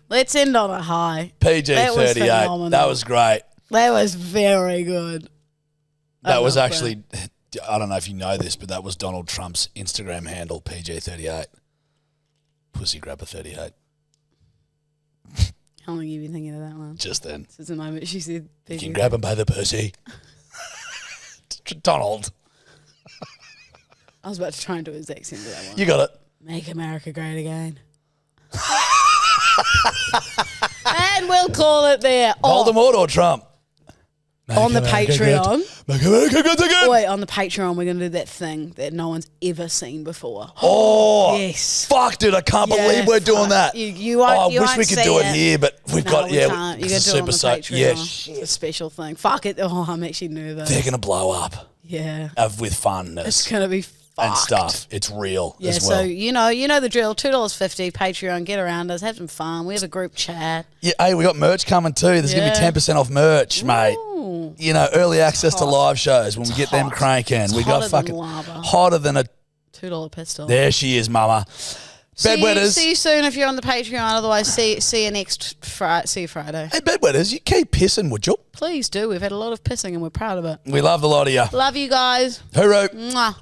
Let's end on a high. PG That was 38. phenomenal. That was great. That was very good. That was actually, I don't know if you know this, but that was Donald Trump's Instagram handle, PG 38. Pussy grabber 38. How long have you been thinking of that one? Just then. Since the moment she said You can grab him by the pussy. Donald. I was about to try and do his accent to that one. You got it. Make America great again. And we'll call it there. Voldemort or Trump? On the Patreon. Make America great again. Wait, on the Patreon, we're going to do that thing that no one's ever seen before. Oh, yes. Fuck, dude, I can't believe we're doing that. You won't, I wish we could do it here, but we've got, we can't. You got to do it on the Patreon. Yeah, It's a special thing. Fuck it. Oh, I'm actually nervous. They're going to blow up. Yeah. With funness. It's going to be fucked. And stuff. It's real yeah, as well. So you know the drill. $2.50 Patreon. Get around us. Have some fun. We have a group chat. Yeah, hey, we got merch coming too. There's going to be 10% off merch, mate. You know, early access to live shows when we get them cranking. We got fucking hotter than a $2 pistol. There she is, mama. Bedwetters. See you soon if you're on the Patreon. Otherwise, see you next Friday. See you Friday. Hey, bedwetters, you keep pissing, would you? Please do. We've had a lot of pissing and we're proud of it. We love the lot of you. Love you guys. Hooroo. Mwah.